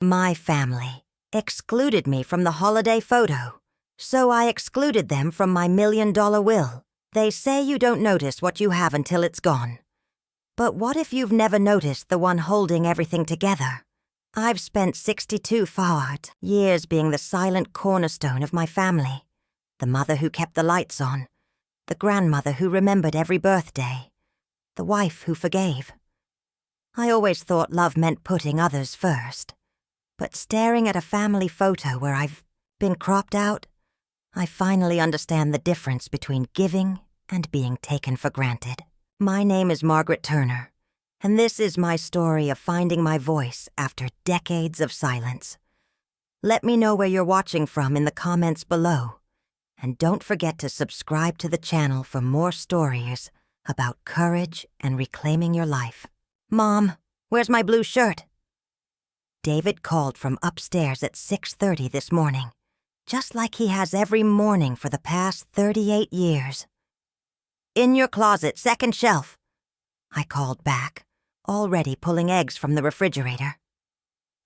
My family excluded me from the holiday photo, so I excluded them from my $1 million will. They say you don't notice what you have until it's gone. But what if you've never noticed the one holding everything together? I've spent 62 forward years being the silent cornerstone of my family, the mother who kept the lights on, the grandmother who remembered every birthday, the wife who forgave. I always thought love meant putting others first, but staring at a family photo where I've been cropped out, I finally understand the difference between giving and being taken for granted. My name is Margaret Turner, and this is my story of finding my voice after decades of silence. Let me know where you're watching from in the comments below, and don't forget to subscribe to the channel for more stories about courage and reclaiming your life. Mom, where's my blue shirt? David called from upstairs at 6:30 this morning, just like he has every morning for the past 38 years. In your closet, second shelf. I called back, already pulling eggs from the refrigerator.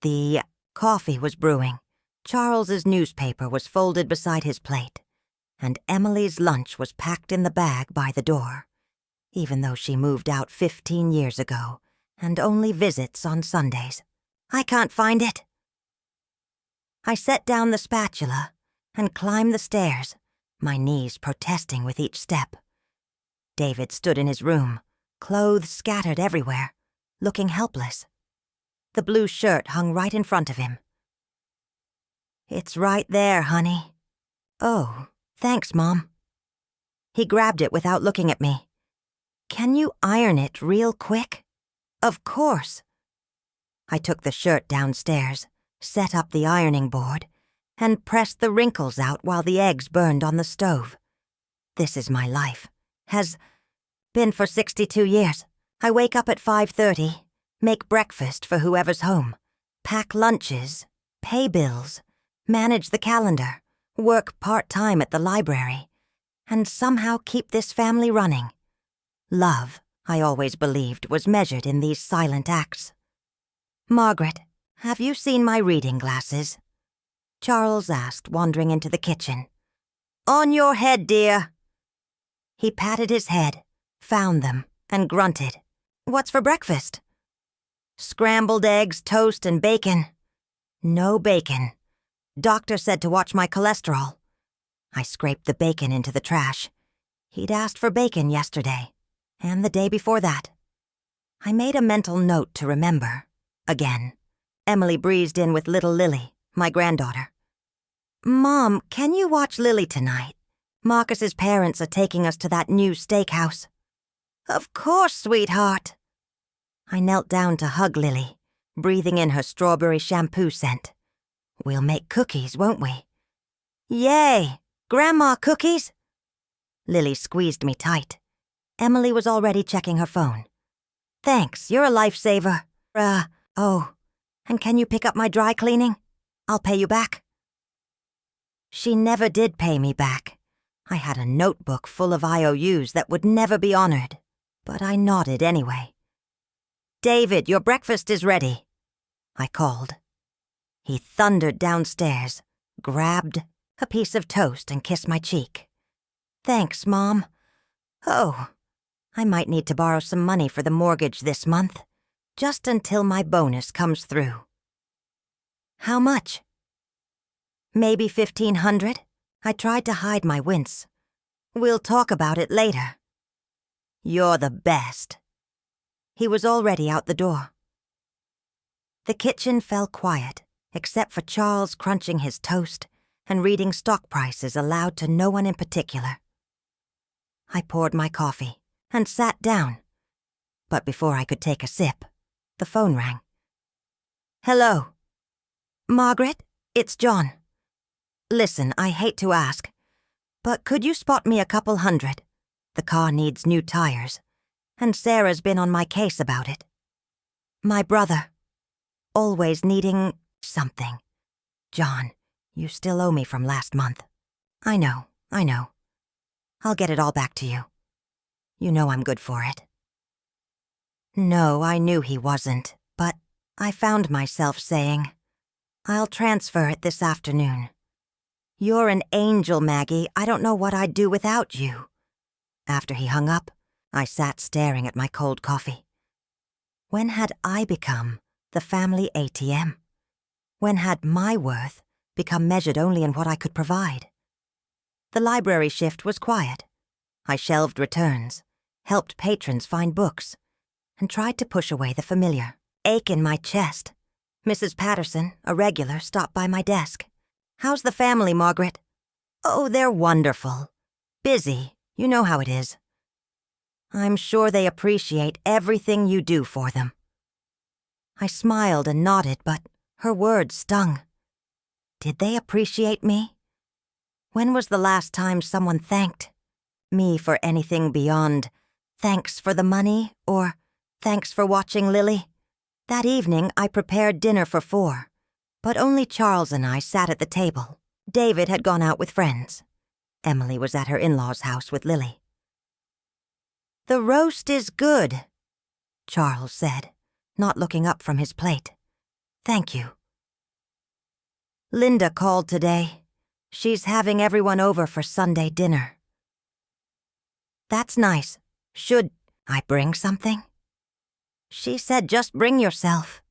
The coffee was brewing, Charles's newspaper was folded beside his plate, and Emily's lunch was packed in the bag by the door, even though she moved out 15 years ago and only visits on Sundays. I can't find it. I set down the spatula and climbed the stairs, my knees protesting with each step. David stood in his room, clothes scattered everywhere, looking helpless. The blue shirt hung right in front of him. It's right there, honey. Oh, thanks, Mom. He grabbed it without looking at me. Can you iron it real quick? Of course. I took the shirt downstairs, set up the ironing board, and pressed the wrinkles out while the eggs burned on the stove. This is my life. Has been for 62 years. I wake up at 5:30, make breakfast for whoever's home, pack lunches, pay bills, manage the calendar, work part-time at the library, and somehow keep this family running. Love, I always believed, was measured in these silent acts. Margaret, have you seen my reading glasses? Charles asked, wandering into the kitchen. On your head, dear. He patted his head, found them, and grunted. What's for breakfast? Scrambled eggs, toast, and bacon. No bacon. Doctor said to watch my cholesterol. I scraped the bacon into the trash. He'd asked for bacon yesterday, and the day before that. I made a mental note to remember. Again. Emily breezed in with little Lily, my granddaughter. Mom, can you watch Lily tonight? Marcus's parents are taking us to that new steakhouse. Of course, sweetheart. I knelt down to hug Lily, breathing in her strawberry shampoo scent. We'll make cookies, won't we? Yay! Grandma cookies? Lily squeezed me tight. Emily was already checking her phone. Thanks, you're a lifesaver. Oh, and can you pick up my dry cleaning? I'll pay you back. She never did pay me back. I had a notebook full of IOUs that would never be honored, but I nodded anyway. David, your breakfast is ready, I called. He thundered downstairs, grabbed a piece of toast and kissed my cheek. Thanks, Mom. Oh, I might need to borrow some money for the mortgage this month, just until my bonus comes through. How much? Maybe 1,500? I tried to hide my wince. We'll talk about it later. You're the best. He was already out the door. The kitchen fell quiet, except for Charles crunching his toast and reading stock prices aloud to no one in particular. I poured my coffee and sat down, but before I could take a sip, the phone rang. Hello. Margaret, it's John. Listen, I hate to ask, but could you spot me a couple hundred? The car needs new tires, and Sarah's been on my case about it. My brother. Always needing something. John, you still owe me from last month. I know. I'll get it all back to you. You know I'm good for it. No, I knew he wasn't, but I found myself saying, I'll transfer it this afternoon. You're an angel, Maggie. I don't know what I'd do without you." After he hung up, I sat staring at my cold coffee. When had I become the family ATM? When had my worth become measured only in what I could provide? The library shift was quiet. I shelved returns, helped patrons find books, and tried to push away the familiar ache in my chest. Mrs. Patterson, a regular, stopped by my desk. "How's the family, Margaret?" "Oh, they're wonderful. Busy, you know how it is." "I'm sure they appreciate everything you do for them." I smiled and nodded, but her words stung. Did they appreciate me? When was the last time someone thanked me for anything beyond "thanks for the money" or "thanks for watching Lily"? That evening, I prepared dinner for 4, but only Charles and I sat at the table. David had gone out with friends. Emily was at her in-laws' house with Lily. "The roast is good," Charles said, not looking up from his plate. "Thank you." "Linda called today. She's having everyone over for Sunday dinner." "That's nice. Should I bring something?" "She said just bring yourself."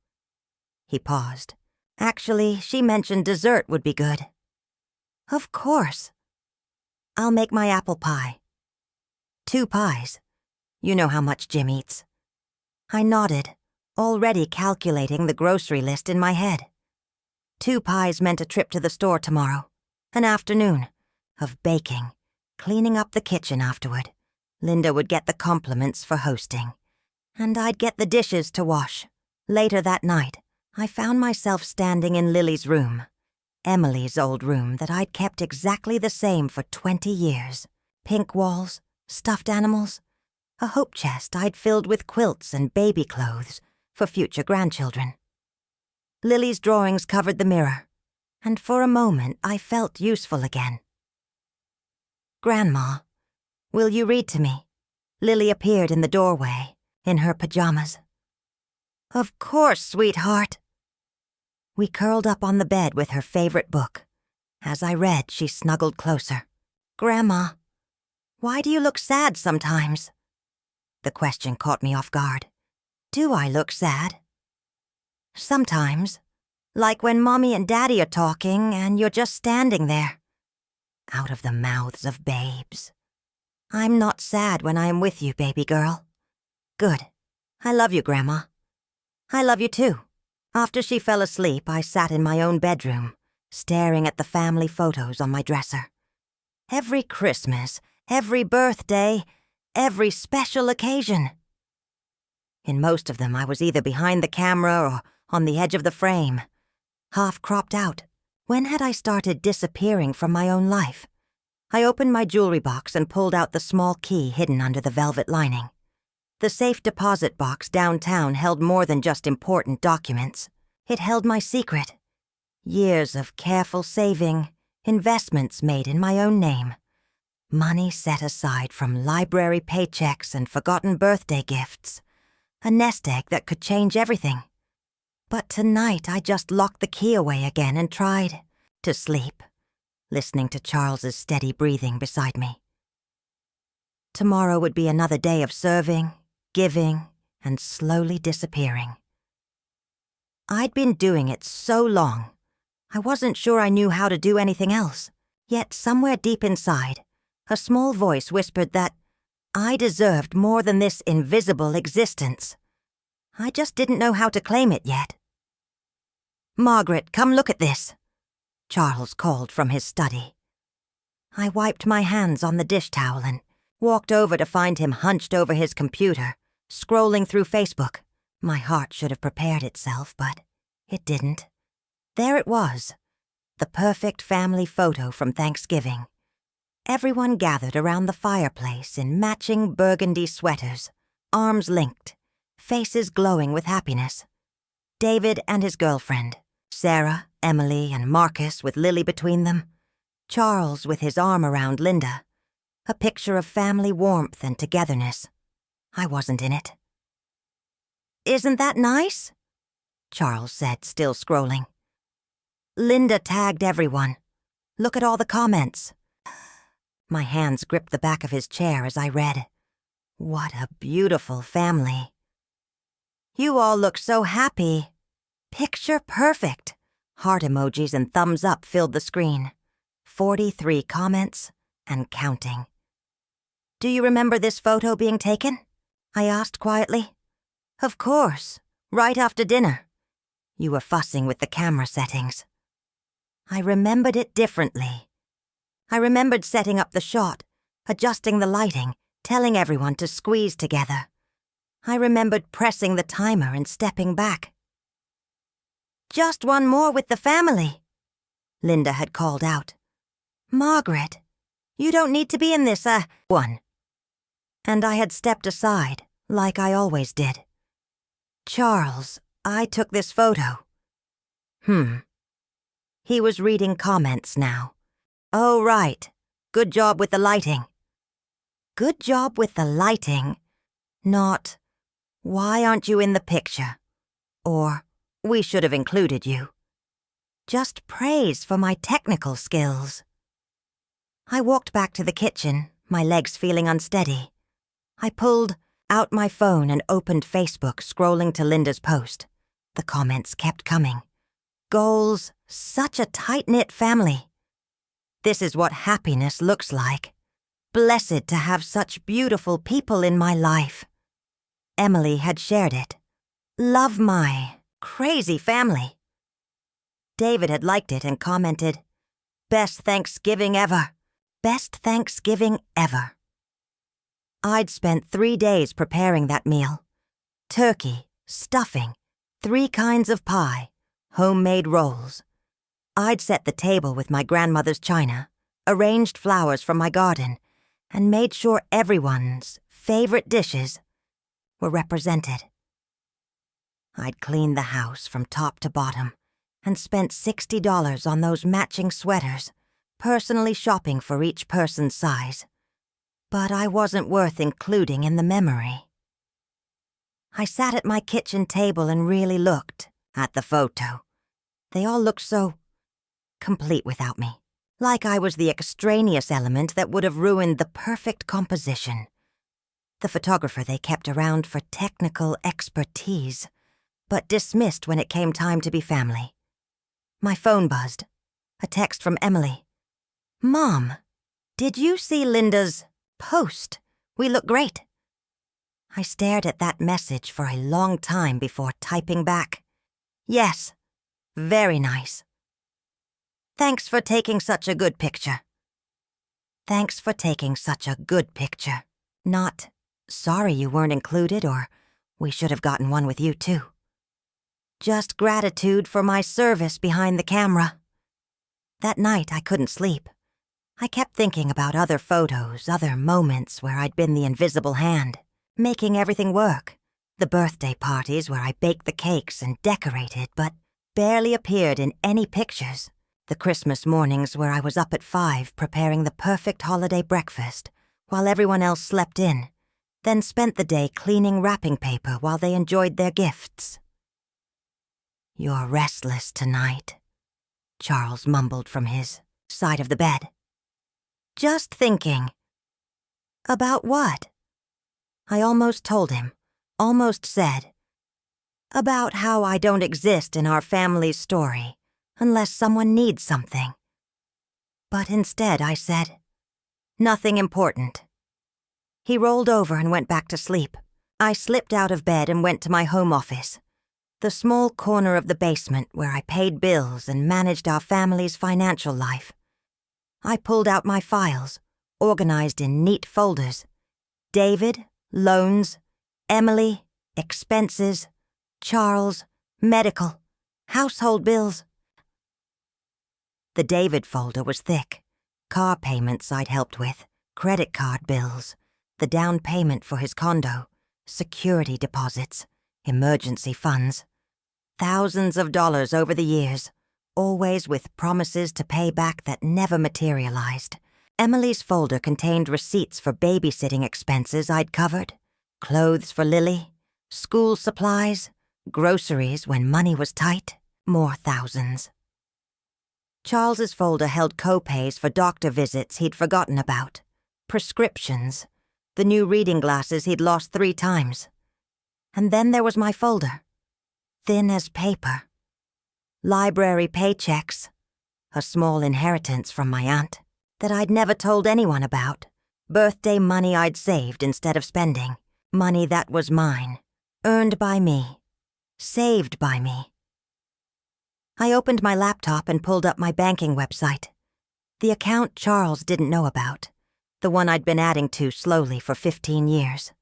He paused. "Actually, she mentioned dessert would be good." "Of course. I'll make my apple pie." 2 pies. You know how much Jim eats. I nodded, already calculating the grocery list in my head. 2 pies meant a trip to the store tomorrow, an afternoon of baking, cleaning up the kitchen afterward. Linda would get the compliments for hosting, and I'd get the dishes to wash. Later that night, I found myself standing in Lily's room, Emily's old room that I'd kept exactly the same for 20 years. Pink walls, stuffed animals, a hope chest I'd filled with quilts and baby clothes for future grandchildren. Lily's drawings covered the mirror, and for a moment I felt useful again. "Grandma, will you read to me?" Lily appeared in the doorway, in her pajamas. "Of course, sweetheart." We curled up on the bed with her favorite book. As I read, she snuggled closer. "Grandma, why do you look sad sometimes?" The question caught me off guard. Do I look sad? "Sometimes. Like when Mommy and Daddy are talking and you're just standing there." Out of the mouths of babes. "I'm not sad when I am with you, baby girl." "Good. I love you, Grandma." "I love you too." After she fell asleep, I sat in my own bedroom, staring at the family photos on my dresser. Every Christmas, every birthday, every special occasion. In most of them, I was either behind the camera or on the edge of the frame, half cropped out. When had I started disappearing from my own life? I opened my jewelry box and pulled out the small key hidden under the velvet lining. The safe deposit box downtown held more than just important documents. It held my secret. Years of careful saving, investments made in my own name. Money set aside from library paychecks and forgotten birthday gifts. A nest egg that could change everything. But tonight I just locked the key away again and tried to sleep, listening to Charles's steady breathing beside me. Tomorrow would be another day of serving, giving, and slowly disappearing. I'd been doing it so long, I wasn't sure I knew how to do anything else. Yet somewhere deep inside, a small voice whispered that I deserved more than this invisible existence. I just didn't know how to claim it yet. "Margaret, come look at this," Charles called from his study. I wiped my hands on the dish towel and walked over to find him hunched over his computer, scrolling through Facebook. My heart should have prepared itself, but it didn't. There it was, the perfect family photo from Thanksgiving. Everyone gathered around the fireplace in matching burgundy sweaters, arms linked, faces glowing with happiness. David and his girlfriend, Sarah, Emily, and Marcus with Lily between them. Charles with his arm around Linda. A picture of family warmth and togetherness. I wasn't in it. "Isn't that nice?" Charles said, still scrolling. Linda tagged everyone. Look at all the comments. My hands gripped the back of his chair as I read. What a beautiful family. You all look so happy. Picture perfect. Heart emojis and thumbs up filled the screen. 43 comments and counting. Do you remember this photo being taken? I asked quietly. Of course, right after dinner. You were fussing with the camera settings. I remembered it differently. I remembered setting up the shot, adjusting the lighting, telling everyone to squeeze together. I remembered pressing the timer and stepping back. Just one more with the family, Linda had called out. Margaret, you don't need to be in this, one. And I had stepped aside, like I always did. Charles, I took this photo. He was reading comments now. Oh, right. Good job with the lighting. Good job with the lighting. Not, why aren't you in the picture? Or, we should have included you. Just praise for my technical skills. I walked back to the kitchen, my legs feeling unsteady. I pulled out my phone and opened Facebook, scrolling to Linda's post. The comments kept coming. Goals, such a tight-knit family. This is what happiness looks like. Blessed to have such beautiful people in my life. Emily had shared it. Love my crazy family. David had liked it and commented, Best Thanksgiving ever. Best Thanksgiving ever. I'd spent 3 days preparing that meal. Turkey, stuffing, 3 kinds of pie, homemade rolls. I'd set the table with my grandmother's china, arranged flowers from my garden, and made sure everyone's favorite dishes were represented. I'd cleaned the house from top to bottom and spent $60 on those matching sweaters, personally shopping for each person's size. But I wasn't worth including in the memory. I sat at my kitchen table and really looked at the photo. They all looked so complete without me, like I was the extraneous element that would have ruined the perfect composition. The photographer they kept around for technical expertise, but dismissed when it came time to be family. My phone buzzed. A text from Emily. Mom, did you see Linda's post? We look great. I stared at that message for a long time before typing back. Yes, very nice. Thanks for taking such a good picture. Thanks for taking such a good picture. Not, sorry you weren't included, or we should have gotten one with you too. Just gratitude for my service behind the camera. That night I couldn't sleep. I kept thinking about other photos, other moments where I'd been the invisible hand, making everything work. The birthday parties where I baked the cakes and decorated, but barely appeared in any pictures. The Christmas mornings where I was up at 5 preparing the perfect holiday breakfast while everyone else slept in, then spent the day cleaning wrapping paper while they enjoyed their gifts. You're restless tonight, Charles mumbled from his side of the bed. Just thinking. About what? I almost told him, almost said. About how I don't exist in our family's story unless someone needs something. But instead I said, nothing important. He rolled over and went back to sleep. I slipped out of bed and went to my home office, the small corner of the basement where I paid bills and managed our family's financial life. I pulled out my files, organized in neat folders. David, loans, Emily, expenses, Charles, medical, household bills. The David folder was thick. Car payments I'd helped with, credit card bills, the down payment for his condo, security deposits, emergency funds. Thousands of dollars over the years, always with promises to pay back that never materialized. Emily's folder contained receipts for babysitting expenses I'd covered, clothes for Lily, school supplies, groceries when money was tight, more thousands. Charles's folder held co-pays for doctor visits he'd forgotten about, prescriptions, the new reading glasses he'd lost 3 times. And then there was my folder, thin as paper. Library paychecks, a small inheritance from my aunt that I'd never told anyone about, birthday money I'd saved instead of spending, money that was mine, earned by me, saved by me. I opened my laptop and pulled up my banking website. The account Charles didn't know about, the one I'd been adding to slowly for 15 years.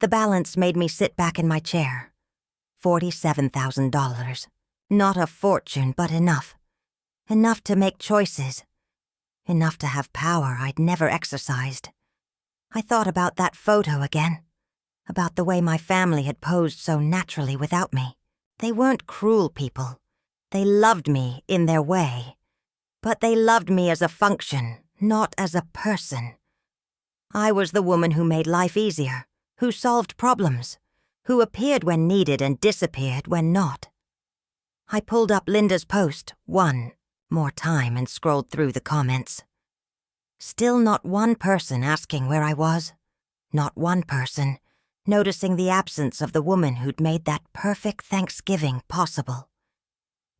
The balance made me sit back in my chair. $47,000. Not a fortune, but enough. Enough to make choices. Enough to have power I'd never exercised. I thought about that photo again. About the way my family had posed so naturally without me. They weren't cruel people. They loved me in their way. But they loved me as a function, not as a person. I was the woman who made life easier, who solved problems, who appeared when needed and disappeared when not. I pulled up Linda's post one more time and scrolled through the comments. Still not one person asking where I was. Not one person noticing the absence of the woman who'd made that perfect Thanksgiving possible.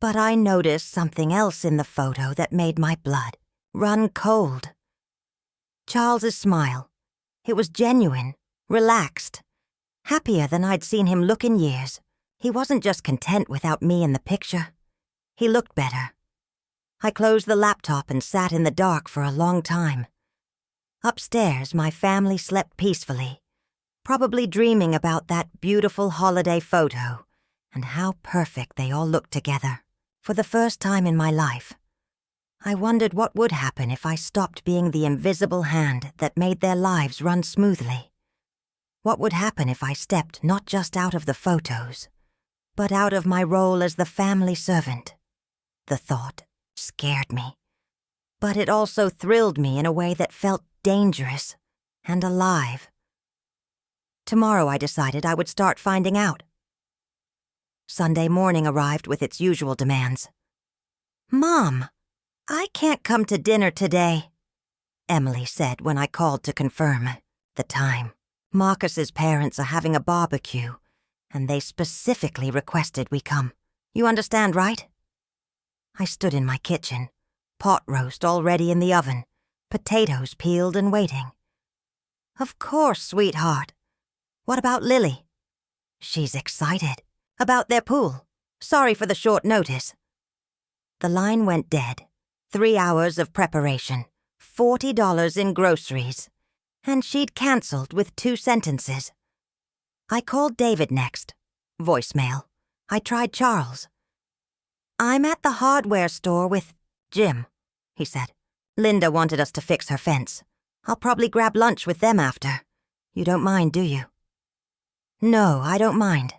But I noticed something else in the photo that made my blood run cold. Charles's smile. It was genuine, relaxed, happier than I'd seen him look in years. He wasn't just content without me in the picture. He looked better. I closed the laptop and sat in the dark for a long time. Upstairs, my family slept peacefully, probably dreaming about that beautiful holiday photo and how perfect they all looked together. For the first time in my life, I wondered what would happen if I stopped being the invisible hand that made their lives run smoothly. What would happen if I stepped not just out of the photos, but out of my role as the family servant? The thought scared me, but it also thrilled me in a way that felt dangerous and alive. Tomorrow, I decided I would start finding out. Sunday morning arrived with its usual demands. "Mom, I can't come to dinner today," Emily said when I called to confirm the time. Marcus's parents are having a barbecue, and they specifically requested we come. You understand, right? I stood in my kitchen, pot roast already in the oven, potatoes peeled and waiting. "Of course, sweetheart. What about Lily?" "She's excited. About their pool. Sorry for the short notice." The line went dead. 3 hours of preparation, $40 in groceries, and she'd canceled with 2 sentences. I called David next. Voicemail. I tried Charles. "I'm at the hardware store with Jim," he said. "Linda wanted us to fix her fence. I'll probably grab lunch with them after. You don't mind, do you?" "No, I don't mind."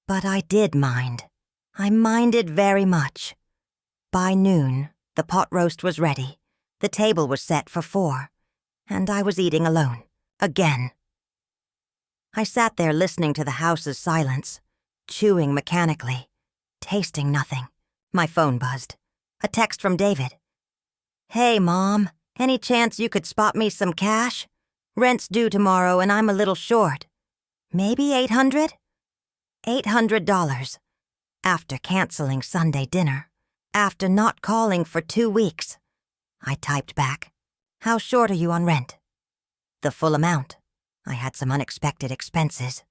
But I did mind. I minded very much. By noon, the pot roast was ready. The table was set for 4, and I was eating alone. Again. I sat there listening to the house's silence, chewing mechanically, tasting nothing. My phone buzzed. A text from David. "Hey, Mom, any chance you could spot me some cash? Rent's due tomorrow and I'm a little short. Maybe 800? $800. After canceling Sunday dinner. After not calling for 2 weeks. I typed back. "How short are you on rent?" "The full amount. I had some unexpected expenses."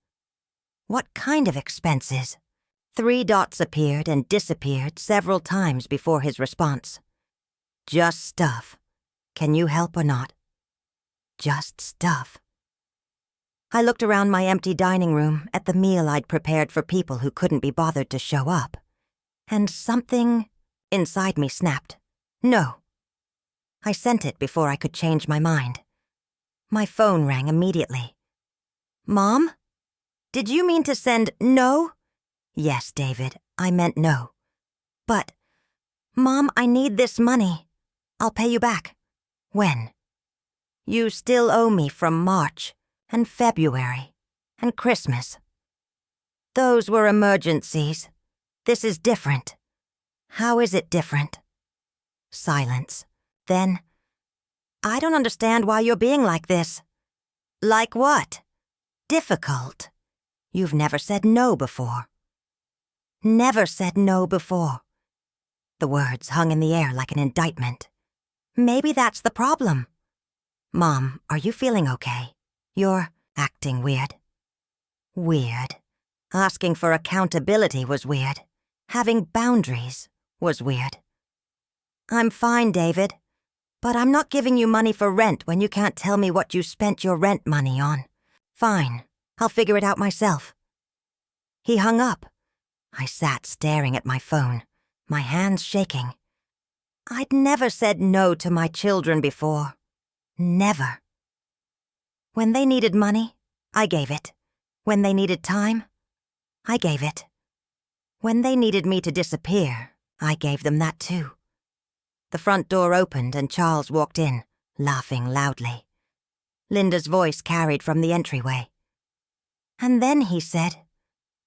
"What kind of expenses?" 3 dots appeared and disappeared several times before his response. "Just stuff. Can you help or not?" Just stuff. I looked around my empty dining room at the meal I'd prepared for people who couldn't be bothered to show up, and something inside me snapped. No. I sent it before I could change my mind. My phone rang immediately. "Mom? Did you mean to send no?" "Yes, David, I meant no. But, Mom, I need this money. I'll pay you back." "When?" "You still owe me from March and February and Christmas." "Those were emergencies. This is different." "How is it different?" Silence. Then, I don't understand why you're being like this. Like what? Difficult. You've never said no before. Never said no before. The words hung in the air like an indictment. Maybe that's the problem. Mom, are you feeling okay? You're acting weird. Weird. Asking for accountability was weird. Having boundaries was weird. I'm fine, David. But I'm not giving you money for rent when you can't tell me what you spent your rent money on. Fine. I'll figure it out myself. He hung up. I sat staring at my phone, my hands shaking. I'd never said no to my children before. Never. When they needed money, I gave it. When they needed time, I gave it. When they needed me to disappear, I gave them that too. The front door opened and Charles walked in, laughing loudly. Linda's voice carried from the entryway. And then he said,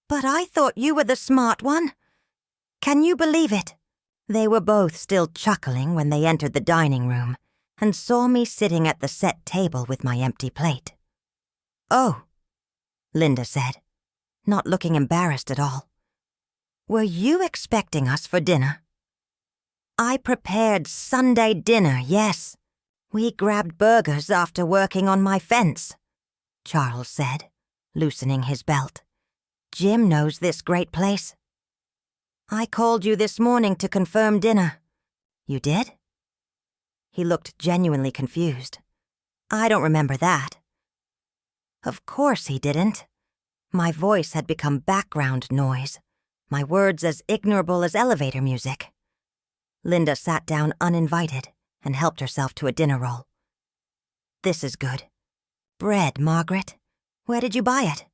"But I thought you were the smart one. Can you believe it?" They were both still chuckling when they entered the dining room and saw me sitting at the set table with my empty plate. "Oh," Linda said, not looking embarrassed at all. "Were you expecting us for dinner?" "I prepared Sunday dinner, yes. We grabbed burgers after working on my fence," Charles said, loosening his belt. "Jim knows this great place." "I called you this morning to confirm dinner." "You did?" He looked genuinely confused. "I don't remember that." Of course he didn't. My voice had become background noise, my words as ignorable as elevator music. Linda sat down uninvited and helped herself to a dinner roll. "This is good. Bread, Margaret. Where did you buy it?"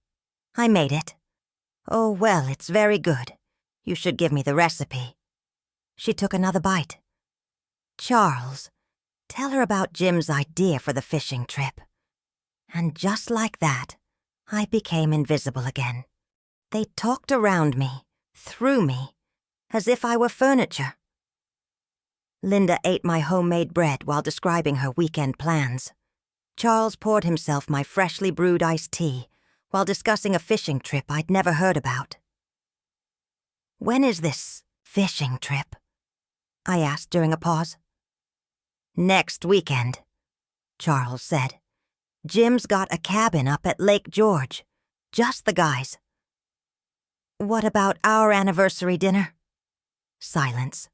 "I made it." "Oh, well, it's very good. You should give me the recipe." She took another bite. "Charles, tell her about Jim's idea for the fishing trip." And just like that, I became invisible again. They talked around me, through me, as if I were furniture. Linda ate my homemade bread while describing her weekend plans. Charles poured himself my freshly brewed iced tea while discussing a fishing trip I'd never heard about. "When is this fishing trip?" I asked during a pause. "Next weekend," Charles said. "Jim's got a cabin up at Lake George. Just the guys." "What about our anniversary dinner?" Silence.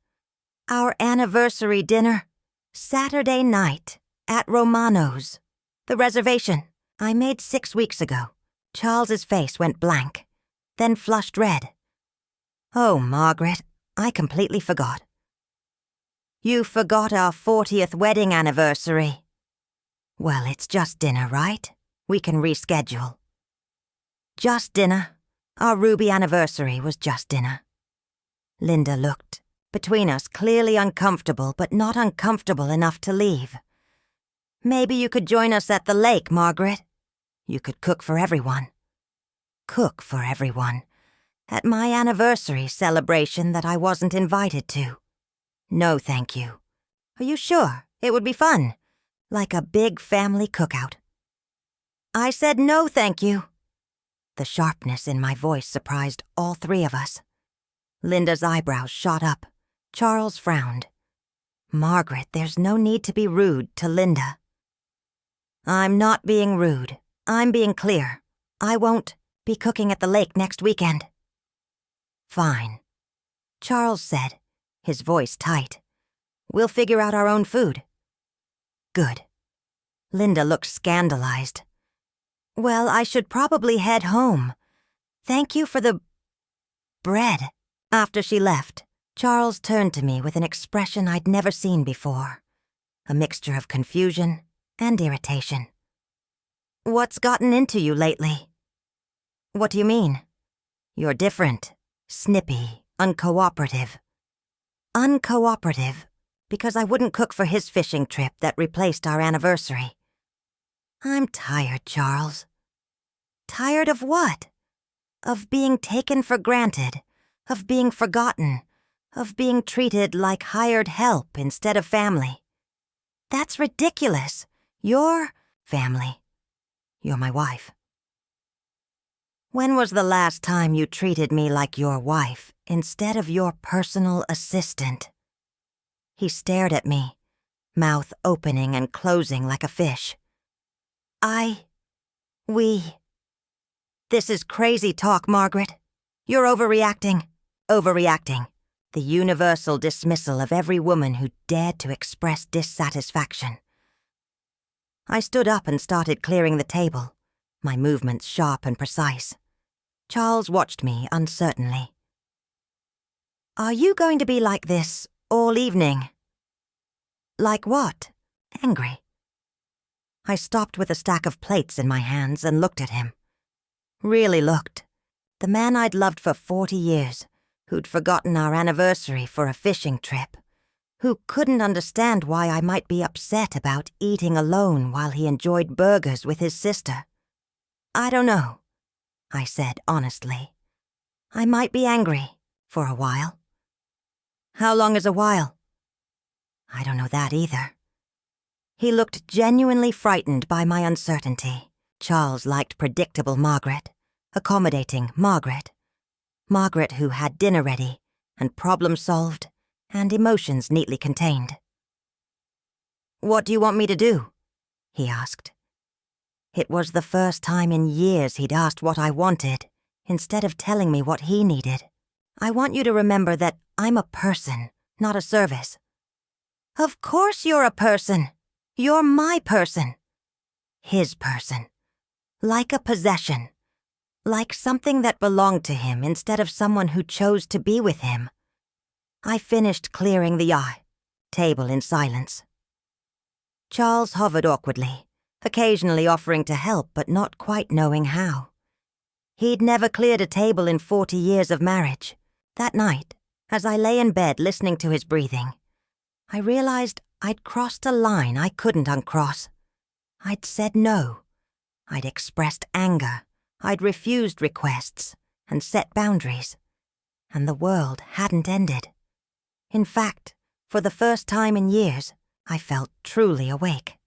"Our anniversary dinner? Saturday night, at Romano's. The reservation I made 6 weeks ago." Charles's face went blank, then flushed red. "Oh, Margaret, I completely forgot." "You forgot our 40th wedding anniversary." "Well, it's just dinner, right? We can reschedule." "Just dinner. Our Ruby anniversary was just dinner." Linda looked, between us clearly uncomfortable but not uncomfortable enough to leave. "Maybe you could join us at the lake, Margaret. You could cook for everyone." Cook for everyone. At my anniversary celebration that I wasn't invited to. "No, thank you." "Are you sure? It would be fun. Like a big family cookout." "I said no, thank you." The sharpness in my voice surprised all three of us. Linda's eyebrows shot up. Charles frowned. "Margaret, there's no need to be rude to Linda." "I'm not being rude. I'm being clear. I won't be cooking at the lake next weekend." "Fine," Charles said, his voice tight. "We'll figure out our own food." "Good." Linda looked scandalized. "Well, I should probably head home. Thank you for the bread." After she left, Charles turned to me with an expression I'd never seen before, a mixture of confusion and irritation. "What's gotten into you lately?" "What do you mean?" "You're different, snippy, uncooperative." "Uncooperative, because I wouldn't cook for his fishing trip that replaced our anniversary." "I'm tired, Charles." "Tired of what?" "Of being taken for granted, of being forgotten, of being treated like hired help instead of family. That's ridiculous. You're family. You're my wife. When was the last time you treated me like your wife instead of your personal assistant? He stared at me, mouth opening and closing like a fish. This is crazy talk, Margaret. You're overreacting. Overreacting. The universal dismissal of every woman who dared to express dissatisfaction. I stood up and started clearing the table, my movements sharp and precise. Charles watched me uncertainly. Are you going to be like this all evening? Like what? Angry. I stopped with a stack of plates in my hands and looked at him. Really looked. The man I'd loved for 40 years, who'd forgotten our anniversary for a fishing trip, who couldn't understand why I might be upset about eating alone while he enjoyed burgers with his sister. I don't know, I said honestly. I might be angry for a while. How long is a while? I don't know that either. He looked genuinely frightened by my uncertainty. Charles liked predictable Margaret, accommodating Margaret. Margaret who had dinner ready and problem solved and emotions neatly contained. What do you want me to do? He asked. It was the first time in years he'd asked what I wanted, instead of telling me what he needed. I want you to remember that I'm a person, not a service. Of course you're a person. You're my person. His person. Like a possession. Like something that belonged to him instead of someone who chose to be with him. I finished clearing the table in silence. Charles hovered awkwardly, occasionally offering to help but not quite knowing how. He'd never cleared a table in 40 years of marriage. That night, as I lay in bed listening to his breathing, I realized I'd crossed a line I couldn't uncross. I'd said no. I'd expressed anger. I'd refused requests and set boundaries. And the world hadn't ended. In fact, for the first time in years, I felt truly awake.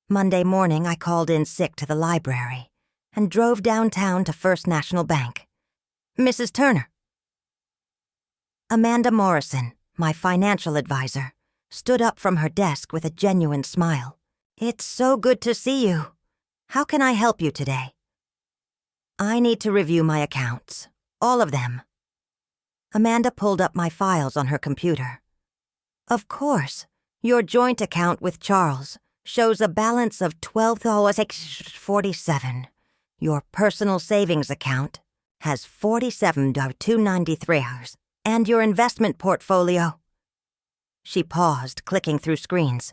Monday morning, I called in sick to the library and drove downtown to First National Bank. Mrs. Turner. Amanda Morrison, my financial advisor, stood up from her desk with a genuine smile. It's so good to see you. How can I help you today? I need to review my accounts. All of them. Amanda pulled up my files on her computer. Of course, your joint account with Charles shows a balance of $12.47. Your personal savings account has $47.293. And your investment portfolio. She paused, clicking through screens.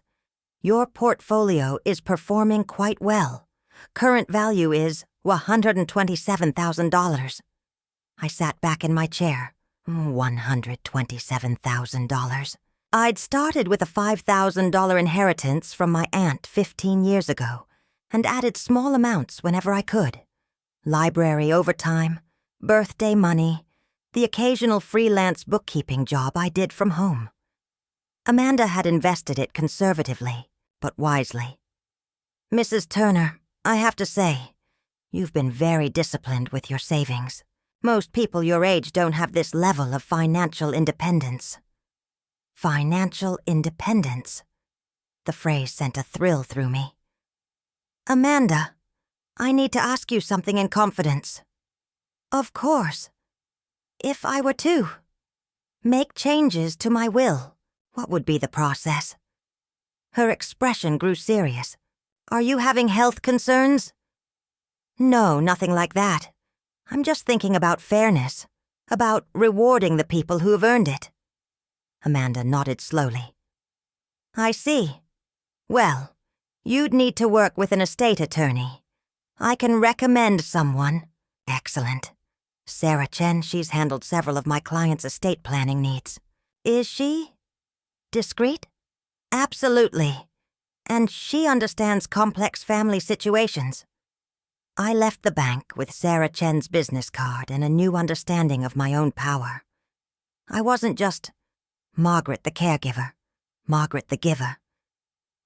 Your portfolio is performing quite well. Current value is $127,000. I sat back in my chair. $127,000. I'd started with a $5,000 inheritance from my aunt 15 years ago and added small amounts whenever I could. Library overtime, birthday money, the occasional freelance bookkeeping job I did from home. Amanda had invested it conservatively, but wisely. Mrs. Turner, I have to say, you've been very disciplined with your savings. Most people your age don't have this level of financial independence. Financial independence. The phrase sent a thrill through me. Amanda, I need to ask you something in confidence. Of course. If I were to make changes to my will, what would be the process? Her expression grew serious. Are you having health concerns? No, nothing like that. I'm just thinking about fairness, about rewarding the people who've earned it. Amanda nodded slowly. I see. Well, you'd need to work with an estate attorney. I can recommend someone. Excellent. Sarah Chen, she's handled several of my clients' estate planning needs. Is she discreet? Absolutely. And she understands complex family situations. I left the bank with Sarah Chen's business card and a new understanding of my own power. I wasn't just Margaret the caregiver, Margaret the giver,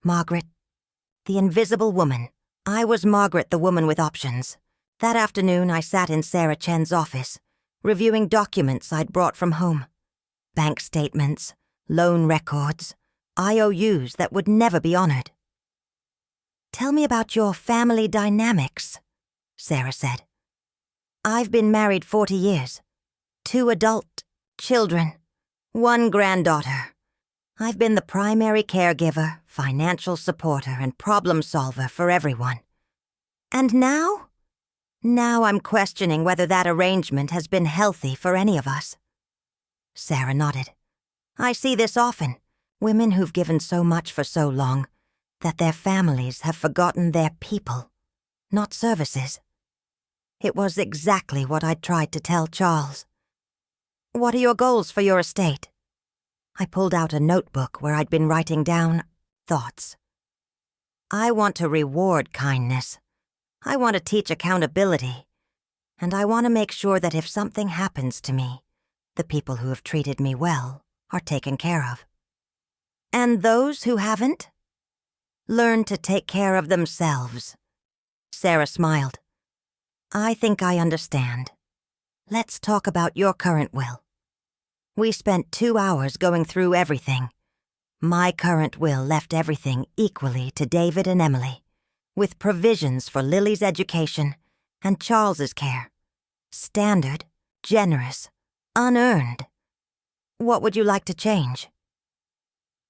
Margaret the invisible woman. I was Margaret the woman with options. That afternoon I sat in Sarah Chen's office, reviewing documents I'd brought from home. Bank statements, loan records, IOUs that would never be honored. "Tell me about your family dynamics," Sarah said. "I've been married 40 years. 2 adult children, 1 granddaughter. I've been the primary caregiver, financial supporter, and problem solver for everyone. And now? Now I'm questioning whether that arrangement has been healthy for any of us." Sarah nodded. "I see this often. Women who've given so much for so long that their families have forgotten their people, not services." It was exactly what I'd tried to tell Charles. "What are your goals for your estate?" I pulled out a notebook where I'd been writing down thoughts. "I want to reward kindness. I want to teach accountability. And I want to make sure that if something happens to me, the people who have treated me well are taken care of. And those who haven't? Learn to take care of themselves." Sarah smiled. "I think I understand. Let's talk about your current will." We spent 2 hours going through everything. My current will left everything equally to David and Emily, with provisions for Lily's education and Charles's care. Standard, generous, unearned. What would you like to change?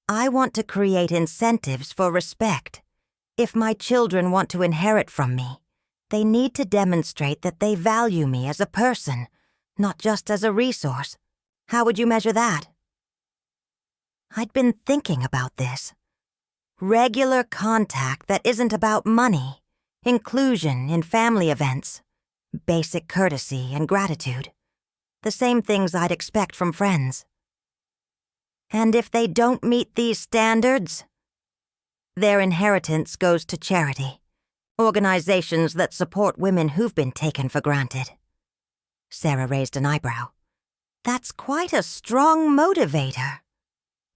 I want to create incentives for respect. If my children want to inherit from me, they need to demonstrate that they value me as a person, not just as a resource. How would you measure that? I'd been thinking about this. Regular contact that isn't about money, inclusion in family events, basic courtesy and gratitude. The same things I'd expect from friends. And if they don't meet these standards, their inheritance goes to charity, organizations that support women who've been taken for granted. Sarah raised an eyebrow. That's quite a strong motivator.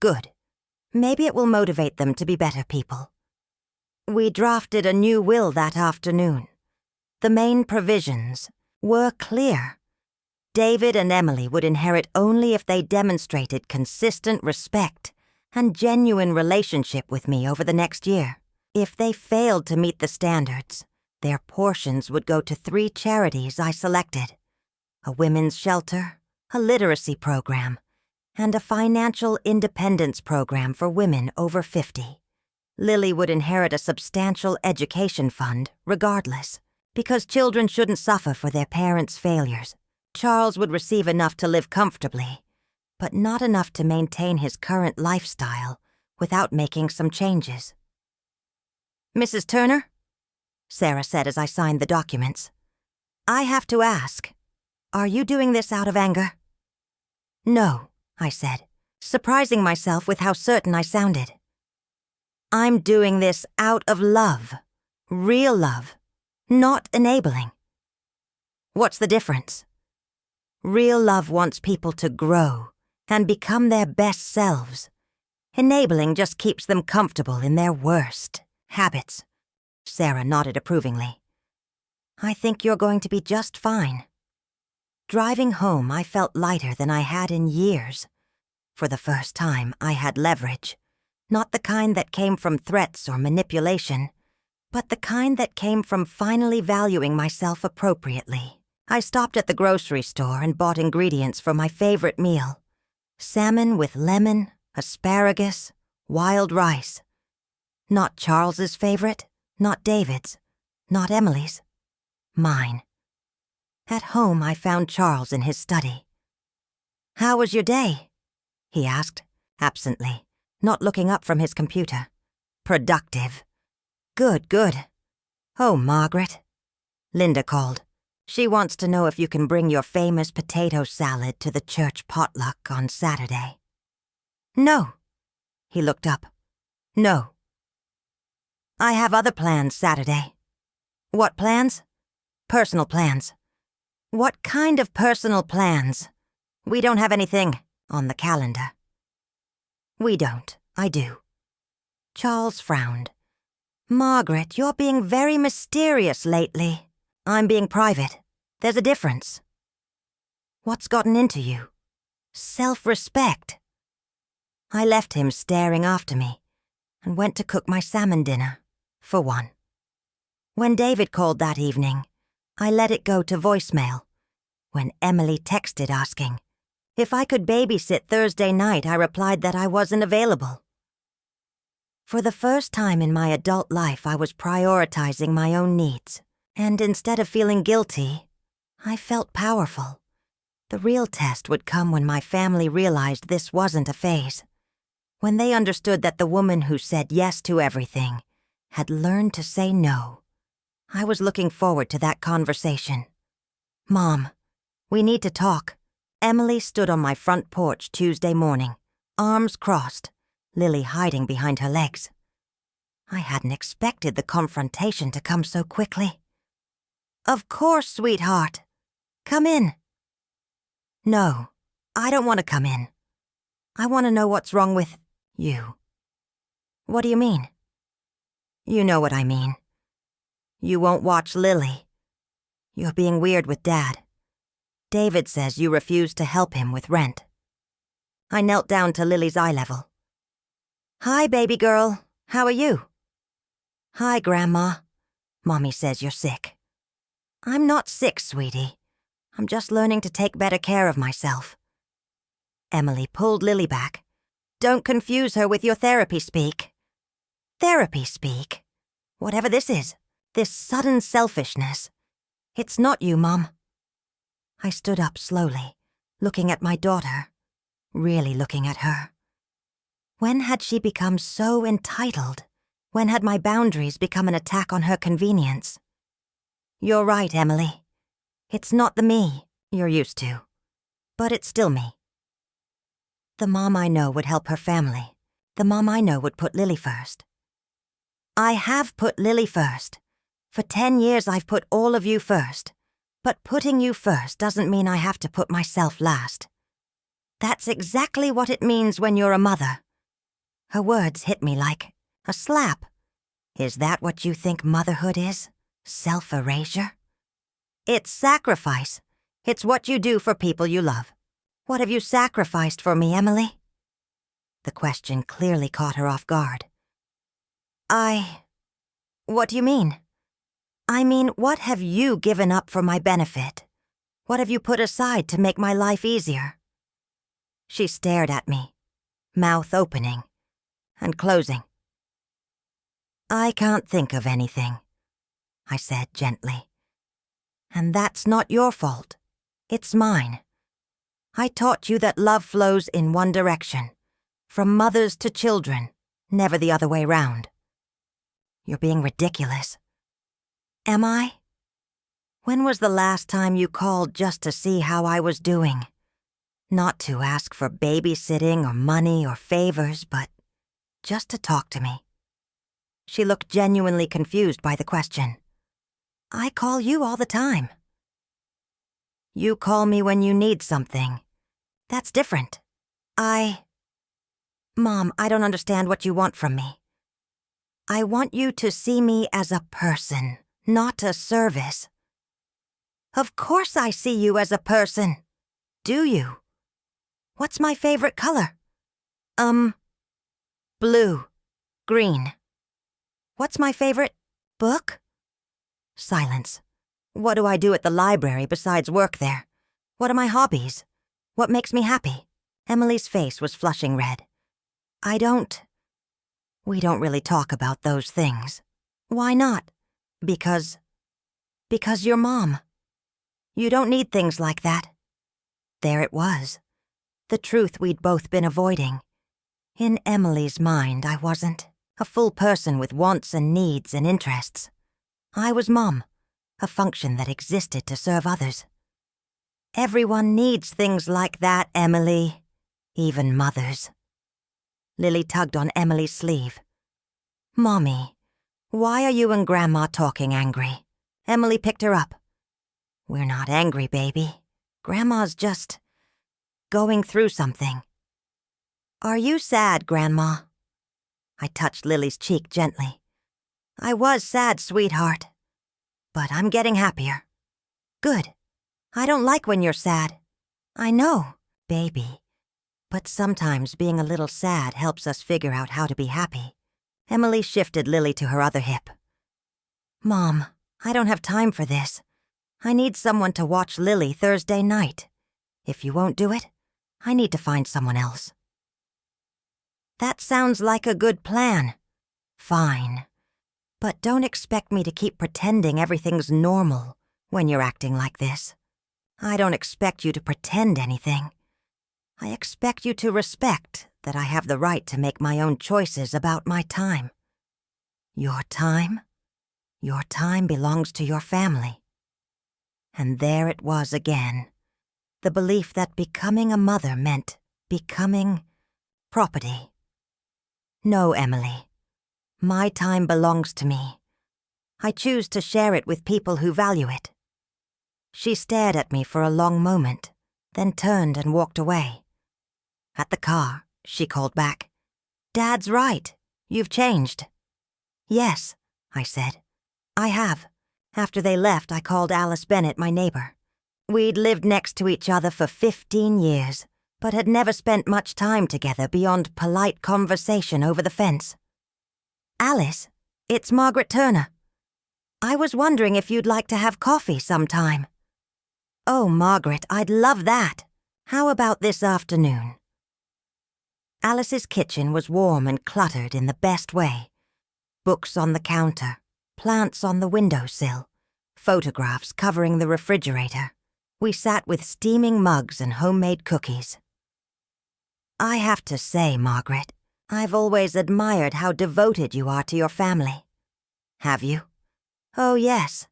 Good. Maybe it will motivate them to be better people. We drafted a new will that afternoon. The main provisions were clear. David and Emily would inherit only if they demonstrated consistent respect and genuine relationship with me over the next year. If they failed to meet the standards, their portions would go to 3 charities I selected: a women's shelter, a literacy program, and a financial independence program for women over 50. Lily would inherit a substantial education fund regardless, because children shouldn't suffer for their parents' failures. Charles would receive enough to live comfortably, but not enough to maintain his current lifestyle without making some changes. "Mrs. Turner?" Sarah said as I signed the documents. "I have to ask, are you doing this out of anger?" "No," I said, surprising myself with how certain I sounded. "I'm doing this out of love, real love, not enabling." "What's the difference?" "Real love wants people to grow and become their best selves. Enabling just keeps them comfortable in their worst habits." Sarah nodded approvingly. "I think you're going to be just fine." Driving home, I felt lighter than I had in years. For the first time, I had leverage. Not the kind that came from threats or manipulation, but the kind that came from finally valuing myself appropriately. I stopped at the grocery store and bought ingredients for my favorite meal: salmon with lemon, asparagus, wild rice. Not Charles's favorite, not David's, not Emily's. Mine. At home, I found Charles in his study. "How was your day?" he asked, absently, not looking up from his computer. "Productive." "Good, good." "Oh, Margaret." Linda called. "She wants to know if you can bring your famous potato salad to the church potluck on Saturday." "No." He looked up. "No. I have other plans Saturday." "What plans?" "Personal plans." "What kind of personal plans?" "We don't have anything. on the calendar. We don't. I do. Charles frowned. Margaret, you're being very mysterious lately. I'm being private. There's a difference. What's gotten into you? Self-respect. I left him staring after me and went to cook my salmon dinner, for one. When David called that evening, I let it go to voicemail. When Emily texted asking if I could babysit Thursday night, I replied that I wasn't available. For the first time in my adult life, I was prioritizing my own needs, and instead of feeling guilty, I felt powerful. The real test would come when my family realized this wasn't a phase, when they understood that the woman who said yes to everything had learned to say no. I was looking forward to that conversation. Mom, we need to talk. Emily stood on my front porch Tuesday morning, arms crossed, Lily hiding behind her legs. I hadn't expected the confrontation to come so quickly. Of course, sweetheart. Come in. No, I don't want to come in. I want to know what's wrong with you. What do you mean? You know what I mean. You won't watch Lily. You're being weird with Dad. David says you refuse to help him with rent. I knelt down to Lily's eye level. Hi, baby girl. How are you? Hi, Grandma. Mommy says you're sick. I'm not sick, sweetie. I'm just learning to take better care of myself. Emily pulled Lily back. Don't confuse her with your therapy speak. Therapy speak? Whatever this is, this sudden selfishness. It's not you, Mom. I stood up slowly, looking at my daughter, really looking at her. When had she become so entitled? When had my boundaries become an attack on her convenience? You're right, Emily. It's not the me you're used to, but it's still me. The mom I know would help her family. The mom I know would put Lily first. I have put Lily first. For 10 years I've put all of you first. But putting you first doesn't mean I have to put myself last. That's exactly what it means when you're a mother. Her words hit me like a slap. Is that what you think motherhood is? Self-erasure? It's sacrifice. It's what you do for people you love. What have you sacrificed for me, Emily? The question clearly caught her off guard. What do you mean? I mean, what have you given up for my benefit? What have you put aside to make my life easier? She stared at me, mouth opening and closing. I can't think of anything, I said gently. And that's not your fault. It's mine. I taught you that love flows in one direction, from mothers to children, never the other way round. You're being ridiculous. Am I? When was the last time you called just to see how I was doing? Not to ask for babysitting or money or favors, but just to talk to me. She looked genuinely confused by the question. I call you all the time. You call me when you need something. That's different. Mom, I don't understand what you want from me. I want you to see me as a person, not a service. Of course I see you as a person. Do you? What's my favorite color? Blue. Green. What's my favorite book? Silence. What do I do at the library besides work there? What are my hobbies? What makes me happy? Emily's face was flushing red. We don't really talk about those things. Why not? Because you're Mom. You don't need things like that. There it was. The truth we'd both been avoiding. In Emily's mind, I wasn't. A full person with wants and needs and interests. I was Mom, a function that existed to serve others. Everyone needs things like that, Emily. Even mothers. Lily tugged on Emily's sleeve. Mommy, why are you and Grandma talking angry? Emily picked her up. We're not angry, baby. Grandma's just going through something. Are you sad, Grandma? I touched Lily's cheek gently. I was sad, sweetheart. But I'm getting happier. Good. I don't like when you're sad. I know, baby. But sometimes being a little sad helps us figure out how to be happy. Emily shifted Lily to her other hip. Mom, I don't have time for this. I need someone to watch Lily Thursday night. If you won't do it, I need to find someone else. That sounds like a good plan. Fine. But don't expect me to keep pretending everything's normal when you're acting like this. I don't expect you to pretend anything. I expect you to respect that I have the right to make my own choices about my time. Your time? Your time belongs to your family. And there it was again. The belief that becoming a mother meant becoming property. No, Emily. My time belongs to me. I choose to share it with people who value it. She stared at me for a long moment, then turned and walked away. At the car, she called back. Dad's right. You've changed. Yes, I said. I have. After they left, I called Alice Bennett, my neighbor. We'd lived next to each other for 15 years, but had never spent much time together beyond polite conversation over the fence. Alice, it's Margaret Turner. I was wondering if you'd like to have coffee sometime. Oh, Margaret, I'd love that. How about this afternoon? Alice's kitchen was warm and cluttered in the best way. Books on the counter, plants on the windowsill, photographs covering the refrigerator. We sat with steaming mugs and homemade cookies. I have to say, Margaret, I've always admired how devoted you are to your family. Have you? Oh, yes.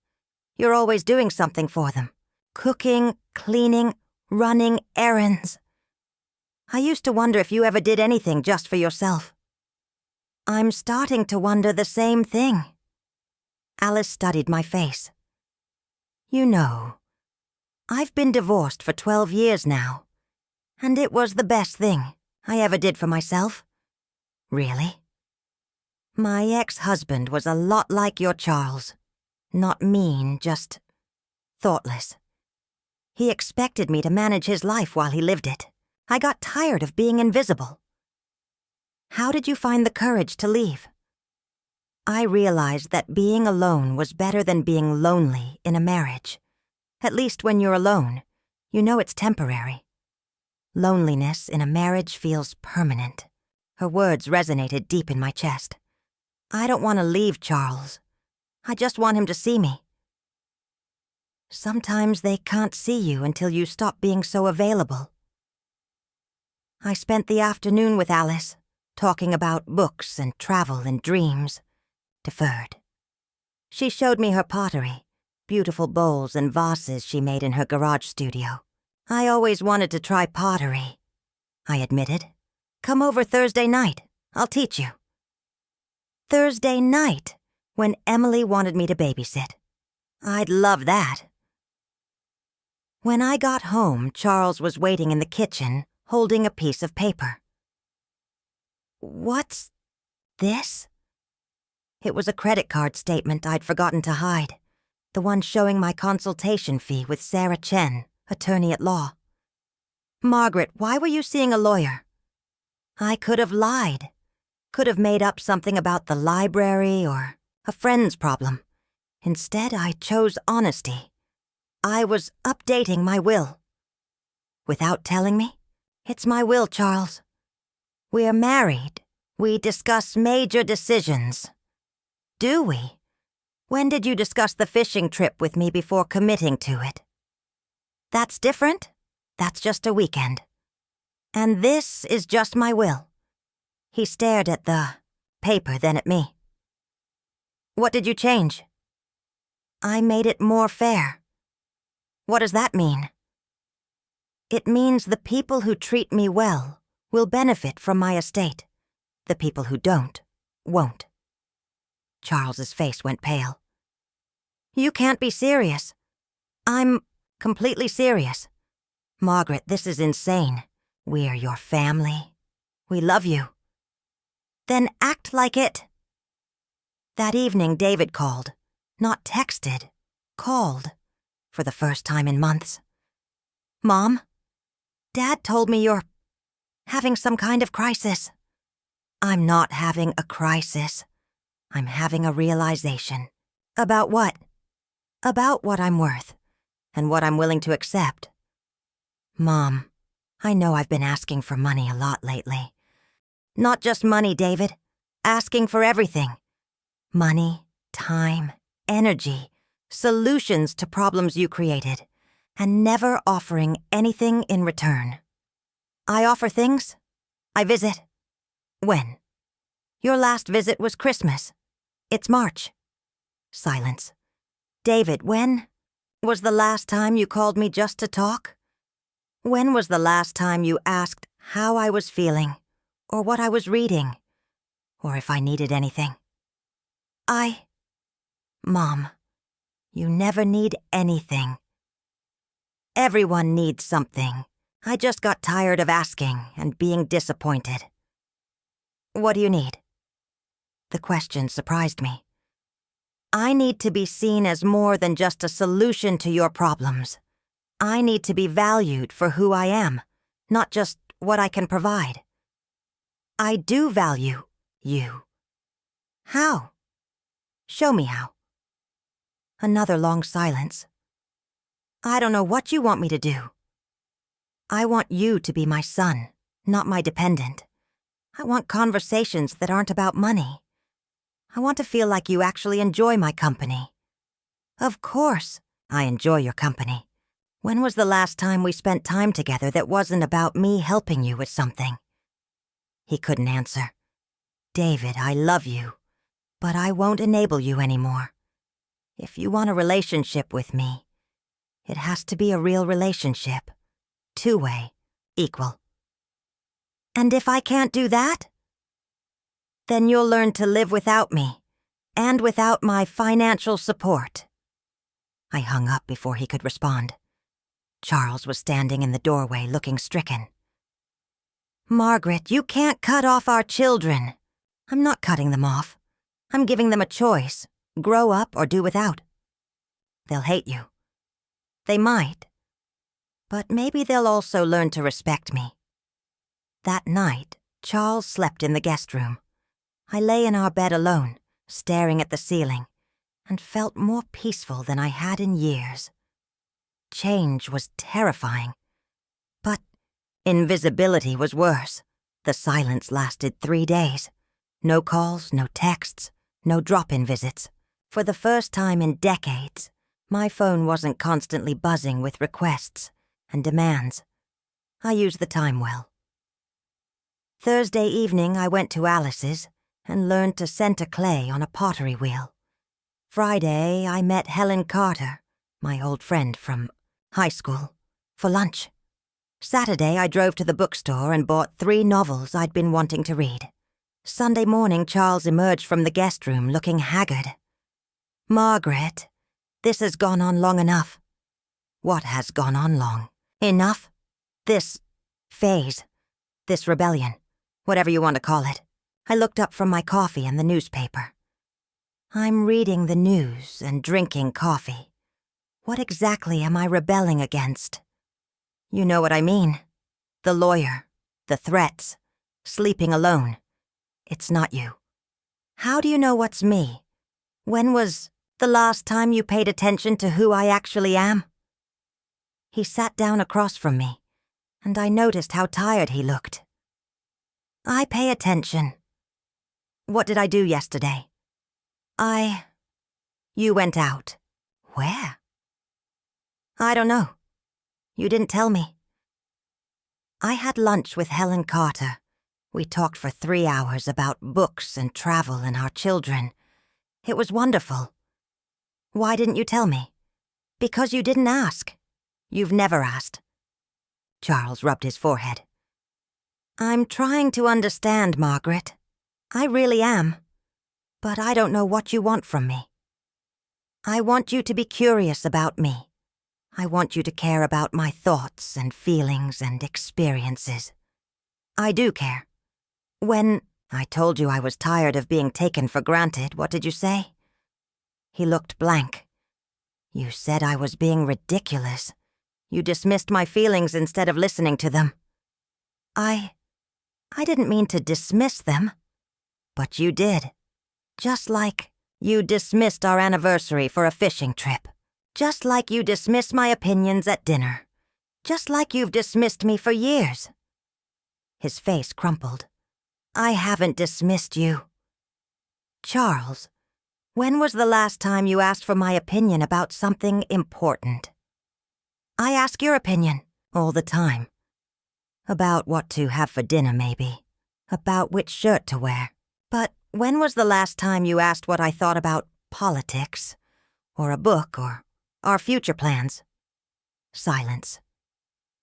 You're always doing something for them. Cooking, cleaning, running errands. I used to wonder if you ever did anything just for yourself. I'm starting to wonder the same thing. Alice studied my face. You know, I've been divorced for 12 years now, and it was the best thing I ever did for myself. Really? My ex-husband was a lot like your Charles. Not mean, just thoughtless. He expected me to manage his life while he lived it. I got tired of being invisible. How did you find the courage to leave? I realized that being alone was better than being lonely in a marriage. At least when you're alone, you know it's temporary. Loneliness in a marriage feels permanent. Her words resonated deep in my chest. I don't want to leave Charles. I just want him to see me. Sometimes they can't see you until you stop being so available. I spent the afternoon with Alice, talking about books and travel and dreams. Deferred. She showed me her pottery, beautiful bowls and vases she made in her garage studio. I always wanted to try pottery, I admitted. Come over Thursday night. I'll teach you. Thursday night, when Emily wanted me to babysit. I'd love that. When I got home, Charles was waiting in the kitchen, holding a piece of paper. What's this? It was a credit card statement I'd forgotten to hide, the one showing my consultation fee with Sarah Chen, attorney at law. Margaret, why were you seeing a lawyer? I could have lied. Could have made up something about the library or a friend's problem. Instead, I chose honesty. I was updating my will. Without telling me? It's my will, Charles. We're married. We discuss major decisions. Do we? When did you discuss the fishing trip with me before committing to it? That's different. That's just a weekend. And this is just my will. He stared at the paper, then at me. What did you change? I made it more fair. What does that mean? It means the people who treat me well will benefit from my estate. The people who don't, won't. Charles's face went pale. You can't be serious. I'm completely serious. Margaret, this is insane. We're your family. We love you. Then act like it. That evening, David called. Not texted. Called. For the first time in months. Mom, Dad told me you're having some kind of crisis. I'm not having a crisis. I'm having a realization. About what? About what I'm worth, and what I'm willing to accept. Mom, I know I've been asking for money a lot lately. Not just money, David. Asking for everything. Money, time, energy, solutions to problems you created, and never offering anything in return. I offer things. I visit. When? Your last visit was Christmas. It's March. Silence. David, when was the last time you called me just to talk? When was the last time you asked how I was feeling, or what I was reading, or if I needed anything? Mom, you never need anything. Everyone needs something. I just got tired of asking and being disappointed. What do you need? The question surprised me. I need to be seen as more than just a solution to your problems. I need to be valued for who I am, not just what I can provide. I do value you. How? Show me how. Another long silence. I don't know what you want me to do. I want you to be my son, not my dependent. I want conversations that aren't about money. I want to feel like you actually enjoy my company. Of course, I enjoy your company. When was the last time we spent time together that wasn't about me helping you with something? He couldn't answer. David, I love you, but I won't enable you anymore. If you want a relationship with me, it has to be a real relationship. Two-way, equal. And if I can't do that? Then you'll learn to live without me, and without my financial support. I hung up before he could respond. Charles was standing in the doorway looking stricken. Margaret, you can't cut off our children. I'm not cutting them off. I'm giving them a choice. Grow up or do without. They'll hate you. They might. But maybe they'll also learn to respect me. That night, Charles slept in the guest room. I lay in our bed alone, staring at the ceiling, and felt more peaceful than I had in years. Change was terrifying. But invisibility was worse. The silence lasted 3 days. No calls, no texts, no drop-in visits. For the first time in decades, my phone wasn't constantly buzzing with requests and demands. I used the time well. Thursday evening, I went to Alice's and learned to center clay on a pottery wheel. Friday, I met Helen Carter, my old friend from high school, for lunch. Saturday, I drove to the bookstore and bought 3 novels I'd been wanting to read. Sunday morning, Charles emerged from the guest room looking haggard. Margaret, this has gone on long enough. What has gone on long? Enough? This phase, this rebellion, whatever you want to call it. I looked up from my coffee and the newspaper. I'm reading the news and drinking coffee. What exactly am I rebelling against? You know what I mean. The lawyer, the threats, sleeping alone. It's not you. How do you know what's me? When was the last time you paid attention to who I actually am? He sat down across from me, and I noticed how tired he looked. I pay attention. What did I do yesterday? You went out. Where? I don't know. You didn't tell me. I had lunch with Helen Carter. We talked for 3 hours about books and travel and our children. It was wonderful. Why didn't you tell me? Because you didn't ask. You've never asked. Charles rubbed his forehead. I'm trying to understand, Margaret. I really am. But I don't know what you want from me. I want you to be curious about me. I want you to care about my thoughts and feelings and experiences. I do care. When I told you I was tired of being taken for granted, what did you say? He looked blank. You said I was being ridiculous. You dismissed my feelings instead of listening to them. I didn't mean to dismiss them. But you did. Just like you dismissed our anniversary for a fishing trip. Just like you dismiss my opinions at dinner. Just like you've dismissed me for years. His face crumpled. I haven't dismissed you. Charles, when was the last time you asked for my opinion about something important? I ask your opinion all the time. About what to have for dinner, maybe. About which shirt to wear. But when was the last time you asked what I thought about politics, or a book, or our future plans? Silence.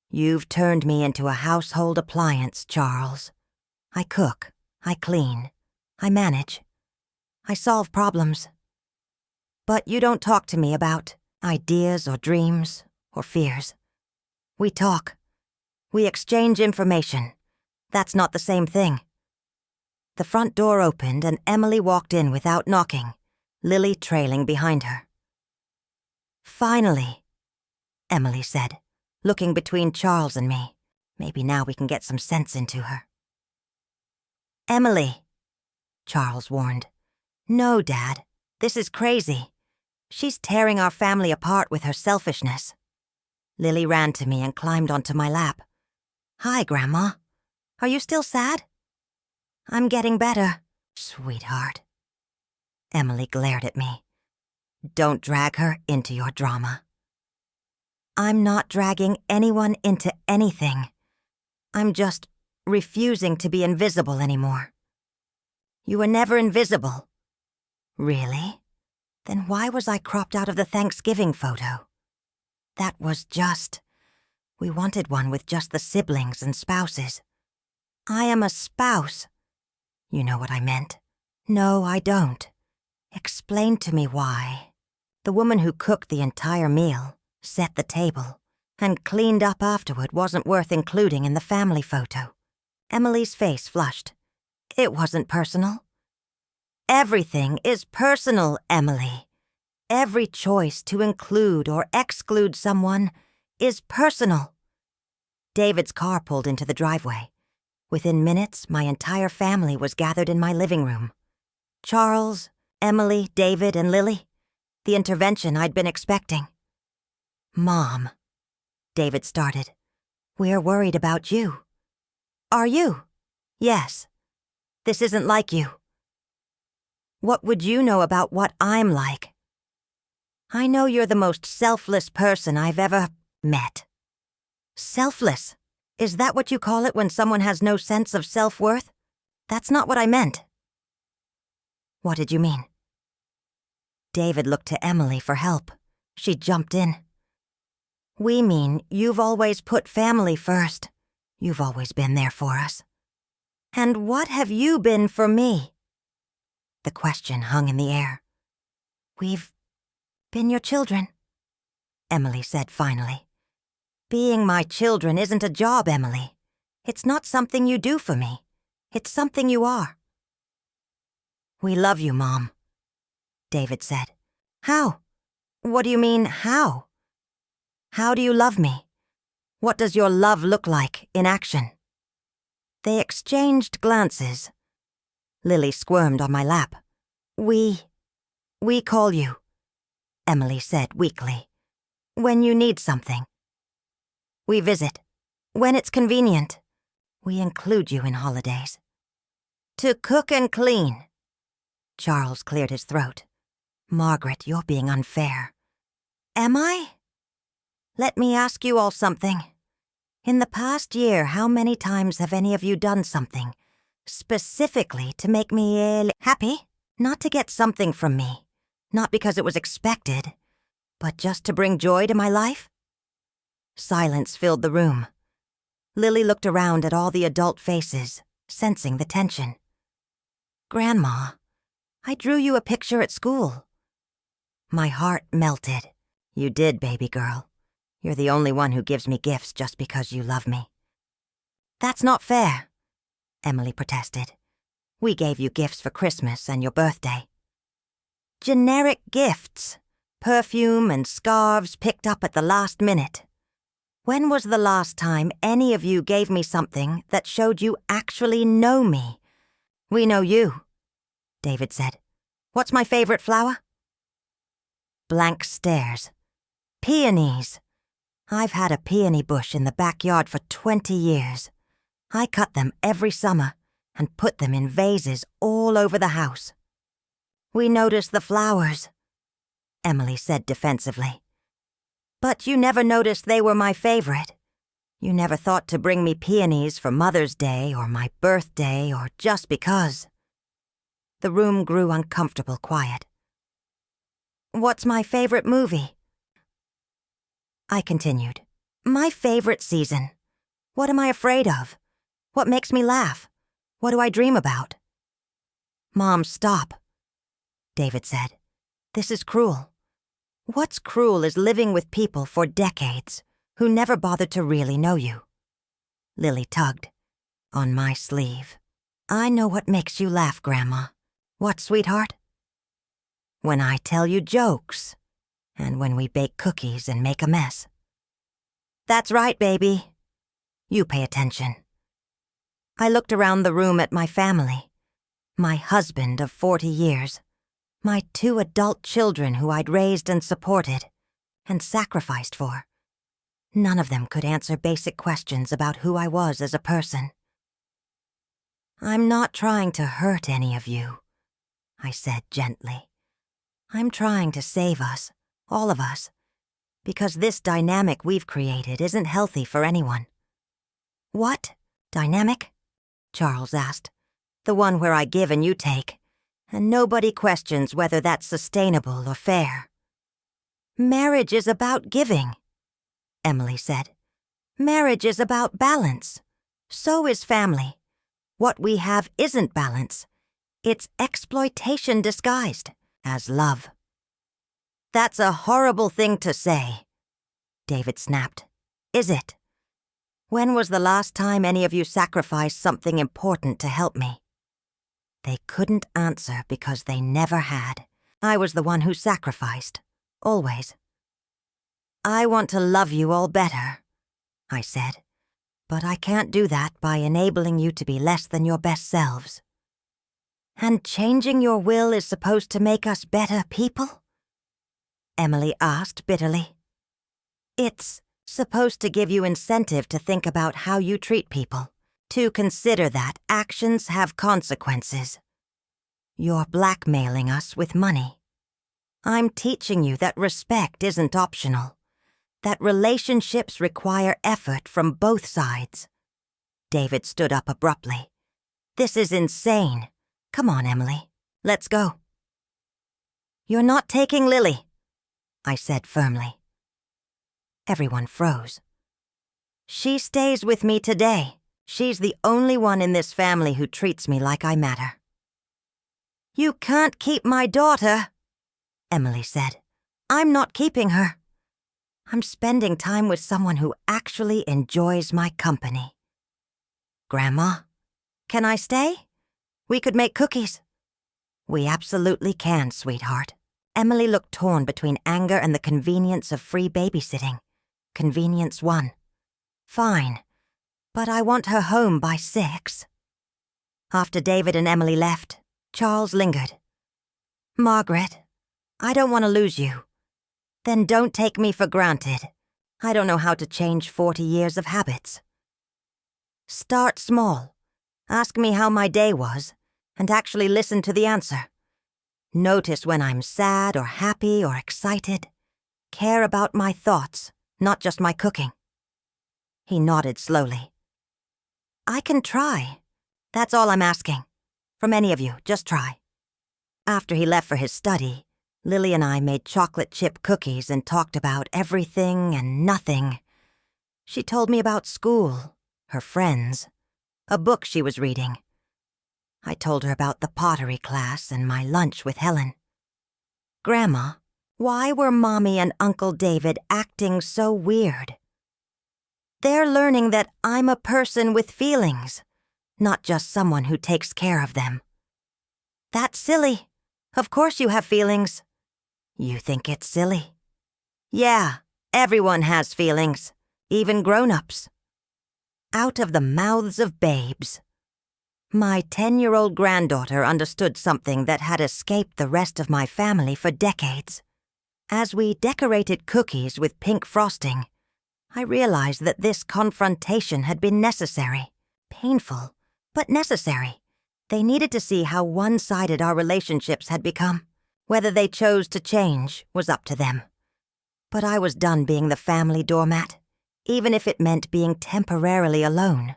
You've turned me into a household appliance, Charles. I cook, I clean, I manage, I solve problems. But you don't talk to me about ideas or dreams or fears. We talk. We exchange information. That's not the same thing. The front door opened and Emily walked in without knocking, Lily trailing behind her. Finally, Emily said, looking between Charles and me. Maybe now we can get some sense into her. Emily, Charles warned. No, Dad, this is crazy. She's tearing our family apart with her selfishness. Lily ran to me and climbed onto my lap. Hi, Grandma. Are you still sad? I'm getting better, sweetheart. Emily glared at me. Don't drag her into your drama. I'm not dragging anyone into anything. I'm just refusing to be invisible anymore. You were never invisible. Really? Then why was I cropped out of the Thanksgiving photo? That was just... We wanted one with just the siblings and spouses. I am a spouse. You know what I meant. No, I don't. Explain to me why. The woman who cooked the entire meal, set the table, and cleaned up afterward wasn't worth including in the family photo. Emily's face flushed. It wasn't personal. Everything is personal, Emily. Every choice to include or exclude someone is personal. David's car pulled into the driveway. Within minutes, my entire family was gathered in my living room. Charles, Emily, David, and Lily. The intervention I'd been expecting. Mom, David started. We're worried about you. Are you? Yes. This isn't like you. What would you know about what I'm like? I know you're the most selfless person I've ever met. Selfless? Is that what you call it when someone has no sense of self-worth? That's not what I meant. What did you mean? David looked to Emily for help. She jumped in. We mean you've always put family first. You've always been there for us. And what have you been for me? The question hung in the air. We've been your children, Emily said finally. Being my children isn't a job, Emily. It's not something you do for me. It's something you are. We love you, Mom, David said. How? What do you mean, how? How do you love me? What does your love look like in action? They exchanged glances. Lily squirmed on my lap. We call you, Emily said weakly. When you need something. We visit. When it's convenient. We include you in holidays. To cook and clean. Charles cleared his throat. Margaret, you're being unfair. Am I? Let me ask you all something. In the past year, how many times have any of you done something, specifically to make me happy? Not to get something from me, not because it was expected, but just to bring joy to my life? Silence filled the room. Lily looked around at all the adult faces, sensing the tension. Grandma, I drew you a picture at school. My heart melted. You did, baby girl. You're the only one who gives me gifts just because you love me." "That's not fair," Emily protested. "We gave you gifts for Christmas and your birthday." "Generic gifts. Perfume and scarves picked up at the last minute. When was the last time any of you gave me something that showed you actually know me?" "We know you," David said. "What's my favorite flower?" Blank stares. "Peonies. I've had a peony bush in the backyard for 20 years. I cut them every summer and put them in vases all over the house." "We noticed the flowers," Emily said defensively. "But you never noticed they were my favorite. You never thought to bring me peonies for Mother's Day or my birthday or just because." The room grew uncomfortable quiet. "What's my favorite movie?" I continued. "My favorite season. What am I afraid of? What makes me laugh? What do I dream about?" "Mom, stop," David said. "This is cruel. What's cruel is living with people for decades who never bothered to really know you." Lily tugged on my sleeve. "I know what makes you laugh, Grandma." "What, sweetheart?" "When I tell you jokes, and when we bake cookies and make a mess." "That's right, baby. You pay attention." I looked around the room at my family, my husband of 40 years, my 2 adult children who I'd raised and supported, and sacrificed for. None of them could answer basic questions about who I was as a person. "I'm not trying to hurt any of you," I said gently. "I'm trying to save us, all of us, because this dynamic we've created isn't healthy for anyone." "What dynamic?" Charles asked. "The one where I give and you take, and nobody questions whether that's sustainable or fair." "Marriage is about giving," Emily said. "Marriage is about balance. So is family. What we have isn't balance. It's exploitation disguised as love." "That's a horrible thing to say," David snapped. "Is it? When was the last time any of you sacrificed something important to help me?" They couldn't answer because they never had. I was the one who sacrificed, always. "I want to love you all better," I said, "but I can't do that by enabling you to be less than your best selves." "And changing your will is supposed to make us better people?" Emily asked bitterly. "It's supposed to give you incentive to think about how you treat people, to consider that actions have consequences. You're blackmailing us with money. I'm teaching you that respect isn't optional, that relationships require effort from both sides." David stood up abruptly. "This is insane. Come on, Emily. Let's go." "You're not taking Lily," I said firmly. Everyone froze. "She stays with me today. She's the only one in this family who treats me like I matter." "You can't keep my daughter," Emily said. "I'm not keeping her. I'm spending time with someone who actually enjoys my company." "Grandma, can I stay? We could make cookies." "We absolutely can, sweetheart." Emily looked torn between anger and the convenience of free babysitting. Convenience won. "Fine, but I want her home by 6. After David and Emily left, Charles lingered. "Margaret, I don't want to lose you. Then don't take me for granted. I don't know how to change 40 years of habits." "Start small. Ask me how my day was, and actually listen to the answer. Notice when I'm sad or happy or excited. Care about my thoughts, not just my cooking." He nodded slowly. "I can try. That's all I'm asking. From any of you, just try." After he left for his study, Lily and I made chocolate chip cookies and talked about everything and nothing. She told me about school, her friends, a book she was reading. I told her about the pottery class and my lunch with Helen. "Grandma, Why were Mommy and Uncle David acting so weird? They're learning that I'm a person with feelings, not just someone who takes care of them. That's silly. Of course you have feelings. You think it's silly? Yeah, everyone has feelings, even grown-ups. Out of the mouths of babes. My 10-year-old granddaughter understood something that had escaped the rest of my family for decades. As we decorated cookies with pink frosting, I realized that this confrontation had been necessary. Painful, but necessary. They needed to see how one-sided our relationships had become. Whether they chose to change was up to them. But I was done being the family doormat, even if it meant being temporarily alone.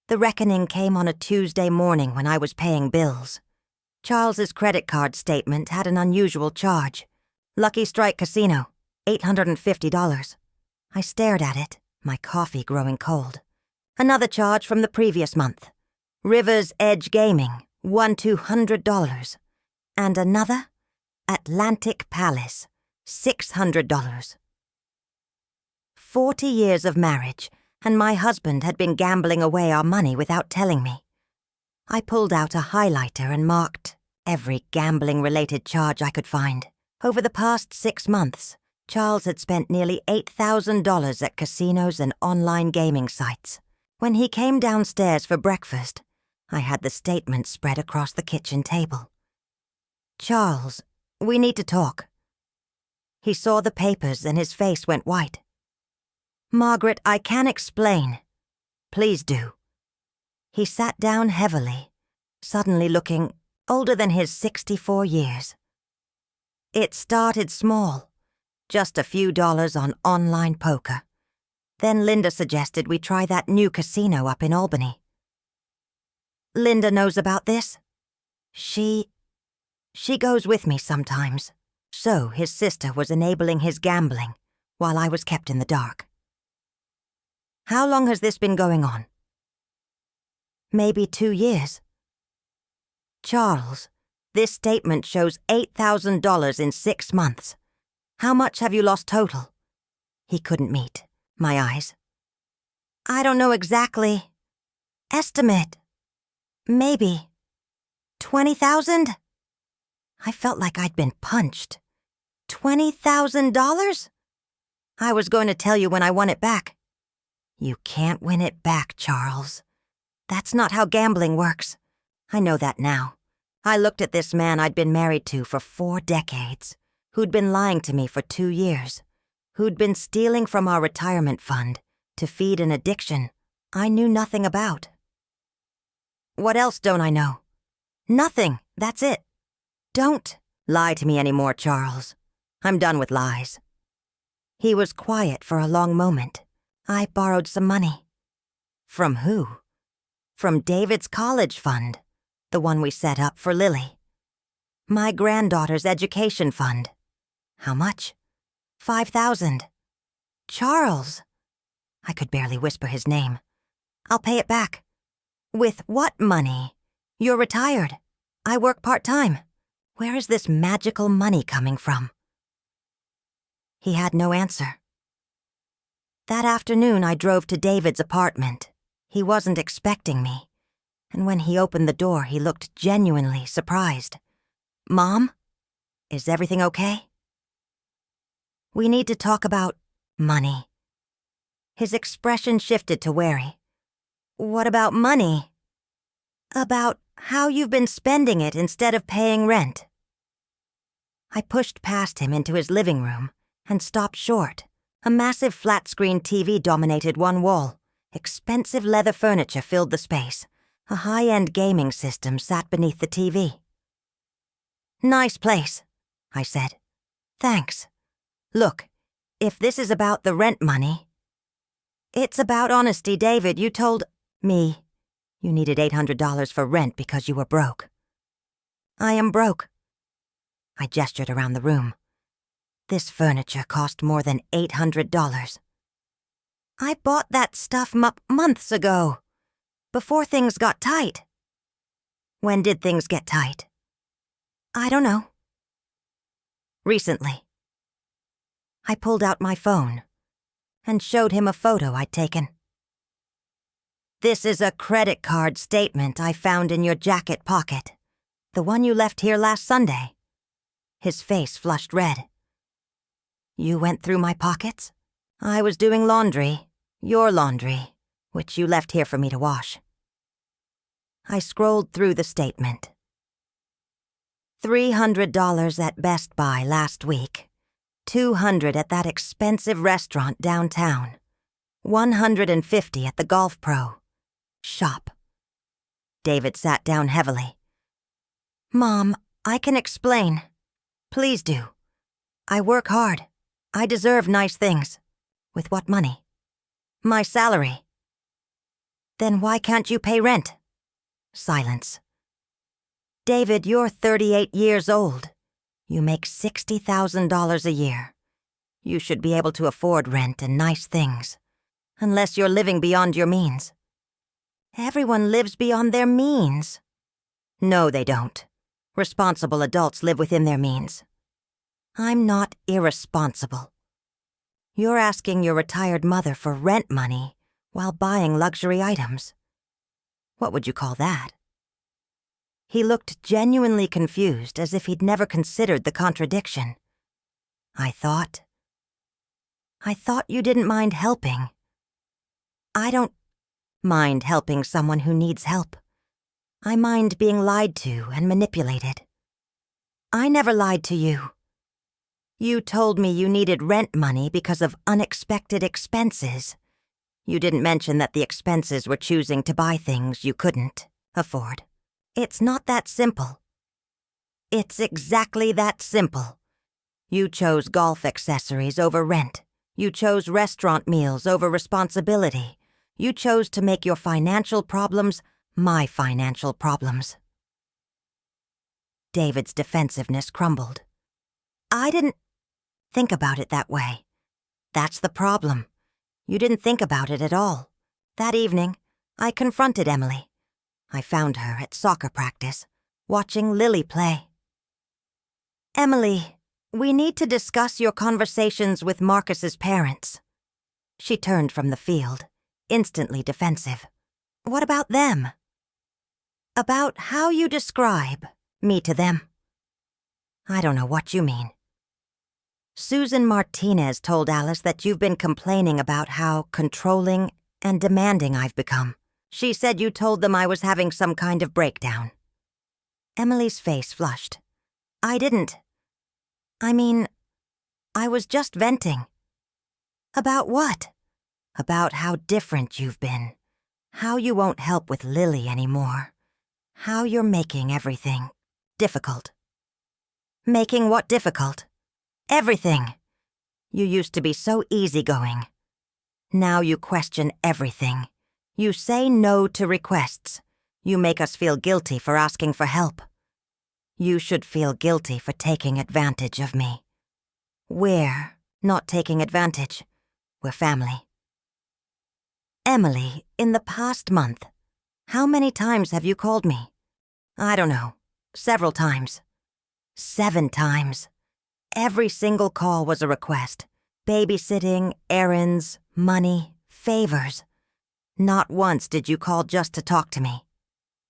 The reckoning came on a Tuesday morning when I was paying bills. Charles's credit card statement had an unusual charge. Lucky Strike Casino, $850. I stared at it, my coffee growing cold. Another charge from the previous month. River's Edge Gaming, $1,200. And another, Atlantic Palace, $600. 40 years of marriage, and my husband had been gambling away our money without telling me. I pulled out a highlighter and marked every gambling-related charge I could find. Over the past 6 months, Charles had spent nearly $8,000 at casinos and online gaming sites. When he came downstairs for breakfast, I had the statement spread across the kitchen table. "Charles, we need to talk." He saw the papers and his face went white. "Margaret, I can explain. Please do." He sat down heavily, suddenly looking older than his 64 years. "It started small, just a few dollars on online poker. Then Linda suggested we try that new casino up in Albany." "Linda knows about this?" She goes with me sometimes." So his sister was enabling his gambling while I was kept in the dark. "How long has this been going on?" "Maybe 2 years." "Charles, this statement shows $8,000 in 6 months. How much have you lost total?" He couldn't meet my eyes. "I don't know exactly. Estimate. Maybe 20,000? I felt like I'd been punched. $20,000? "I was going to tell you when I won it back." "You can't win it back, Charles. That's not how gambling works. I know that now. I looked at this man I'd been married to for 4 decades, who'd been lying to me for 2 years, who'd been stealing from our retirement fund to feed an addiction I knew nothing about." "What else don't I know?" "Nothing, that's it. Don't lie to me anymore, Charles. I'm done with lies." He was quiet for a long moment. I borrowed some money. "From who?" "From David's college fund, the one we set up for Lily. My granddaughter's education fund." "How much?" $5,000. "Charles." I could barely whisper his name. "I'll pay it back." "With what money? You're retired. I work part-time. Where is this magical money coming from?" He had no answer. That afternoon, I drove to David's apartment. He wasn't expecting me, and when he opened the door, he looked genuinely surprised. "Mom? Is everything okay?" "We need to talk about money." His expression shifted to wary. "What about money?" "About how you've been spending it instead of paying rent." I pushed past him into his living room and stopped short. A massive flat-screen TV dominated one wall. Expensive leather furniture filled the space. A high-end gaming system sat beneath the TV. "Nice place," I said. "Thanks. Look, if this is about the rent money..." "It's about honesty, David. You told me you needed $800 for rent because you were broke." "I am broke." I gestured around the room. This furniture cost more than $800. "I bought that stuff months ago, before things got tight." "When did things get tight?" "I don't know." "Recently. I pulled out my phone and showed him a photo I'd taken. "This is a credit card statement I found in your jacket pocket. The one you left here last Sunday." His face flushed red. "You went through my pockets?" "I was doing laundry, your laundry, which you left here for me to wash." I scrolled through the statement. $300 at Best Buy last week. $200 at that expensive restaurant downtown. $150 at the Golf Pro. Shop. David sat down heavily. "Mom, I can explain. Please do. I work hard. I deserve nice things. With what money?" "My salary." "Then why can't you pay rent?" Silence. "David, you're 38 years old. You make $60,000 a year. You should be able to afford rent and nice things. Unless you're living beyond your means." "Everyone lives beyond their means." "No, they don't. Responsible adults live within their means." "I'm not irresponsible. You're asking your retired mother for rent money while buying luxury items. What would you call that?" He looked genuinely confused, as if he'd never considered the contradiction. I thought you didn't mind helping." "I don't mind helping someone who needs help. I mind being lied to and manipulated." "I never lied to you. You told me you needed rent money because of unexpected expenses. You didn't mention that the expenses were choosing to buy things you couldn't afford. It's not that simple." "It's exactly that simple. You chose golf accessories over rent. You chose restaurant meals over responsibility. You chose to make your financial problems my financial problems." David's defensiveness crumbled. "I didn't think about it that way. That's the problem. You didn't think about it at all. That evening, I confronted Emily. I found her at soccer practice, watching Lily play. "Emily, we need to discuss your conversations with Marcus's parents." She turned from the field, instantly defensive. "What about them?" "About how you describe me to them." "I don't know what you mean." "Susan Martinez told Alice that you've been complaining about how controlling and demanding I've become. She said you told them I was having some kind of breakdown." Emily's face flushed. "I didn't. I mean, I was just venting." "About what?" "About how different you've been. How you won't help with Lily anymore. How you're making everything difficult." "Making what difficult?" "Everything. You used to be so easygoing. Now you question everything. You say no to requests. You make us feel guilty for asking for help. You should feel guilty for taking advantage of me. We're not taking advantage. We're family." "Emily, in the past month, how many times have you called me?" "I don't know. Several times." 7 times. Every single call was a request. Babysitting, errands, money, favors. Not once did you call just to talk to me."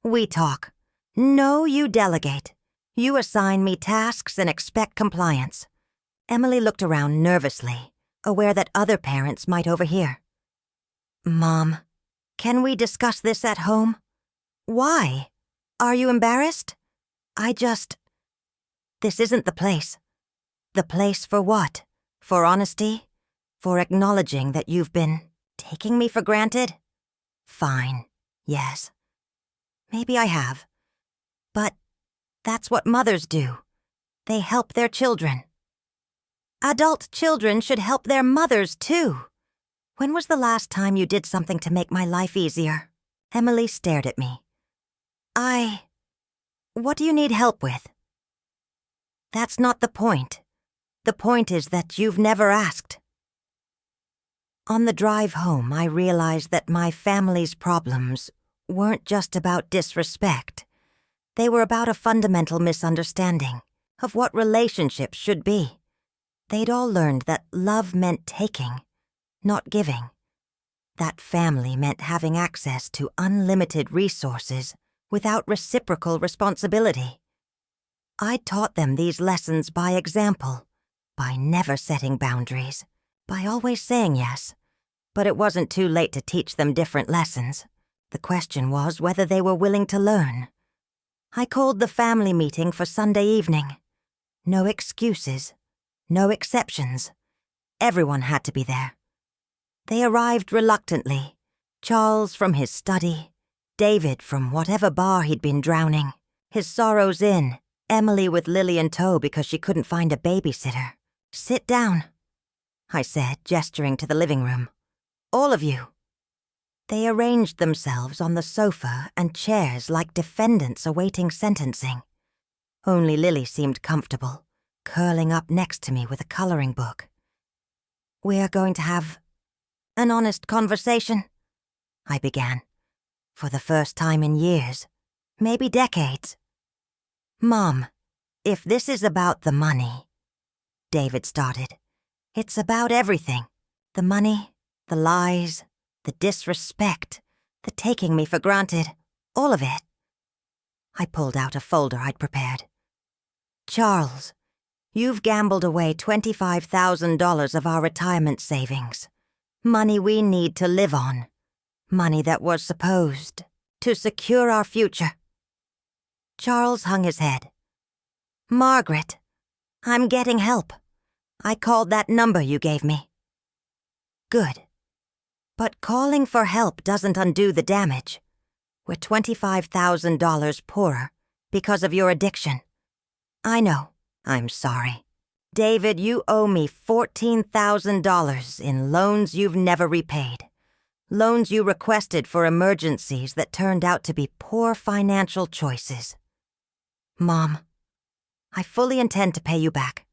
"We talk." "No, you delegate. You assign me tasks and expect compliance." Emily looked around nervously, aware that other parents might overhear. "Mom, can we discuss this at home?" "Why? Are you embarrassed?" This isn't the place." "The place for what? For honesty? For acknowledging that you've been taking me for granted?" "Fine, yes. Maybe I have. But that's what mothers do. They help their children." "Adult children should help their mothers, too. When was the last time you did something to make my life easier?" Emily stared at me. What do you need help with?" "That's not the point. The point is that you've never asked." On the drive home, I realized that my family's problems weren't just about disrespect. They were about a fundamental misunderstanding of what relationships should be. They'd all learned that love meant taking, not giving. That family meant having access to unlimited resources without reciprocal responsibility. I taught them these lessons by example, by never setting boundaries, by always saying yes. But it wasn't too late to teach them different lessons. The question was whether they were willing to learn. I called the family meeting for Sunday evening. No excuses, no exceptions. Everyone had to be there. They arrived reluctantly. Charles from his study, David from whatever bar he'd been drowning, his sorrows in, Emily with Lily in tow because she couldn't find a babysitter. "Sit down," I said, gesturing to the living room. "All of you." They arranged themselves on the sofa and chairs like defendants awaiting sentencing. Only Lily seemed comfortable, curling up next to me with a coloring book. "We're going to have an honest conversation," I began, for the first time in years, maybe decades. "Mom, if this is about the money," David started, "it's about everything. The money, the lies, the disrespect, the taking me for granted, all of it." I pulled out a folder I'd prepared. "Charles, you've gambled away $25,000 of our retirement savings. Money we need to live on. Money that was supposed to secure our future." Charles hung his head. "Margaret, I'm getting help. I called that number you gave me." "Good. But calling for help doesn't undo the damage. We're $25,000 poorer because of your addiction. I know. I'm sorry. David, you owe me $14,000 in loans you've never repaid. Loans you requested for emergencies that turned out to be poor financial choices. Mom, I fully intend to pay you back.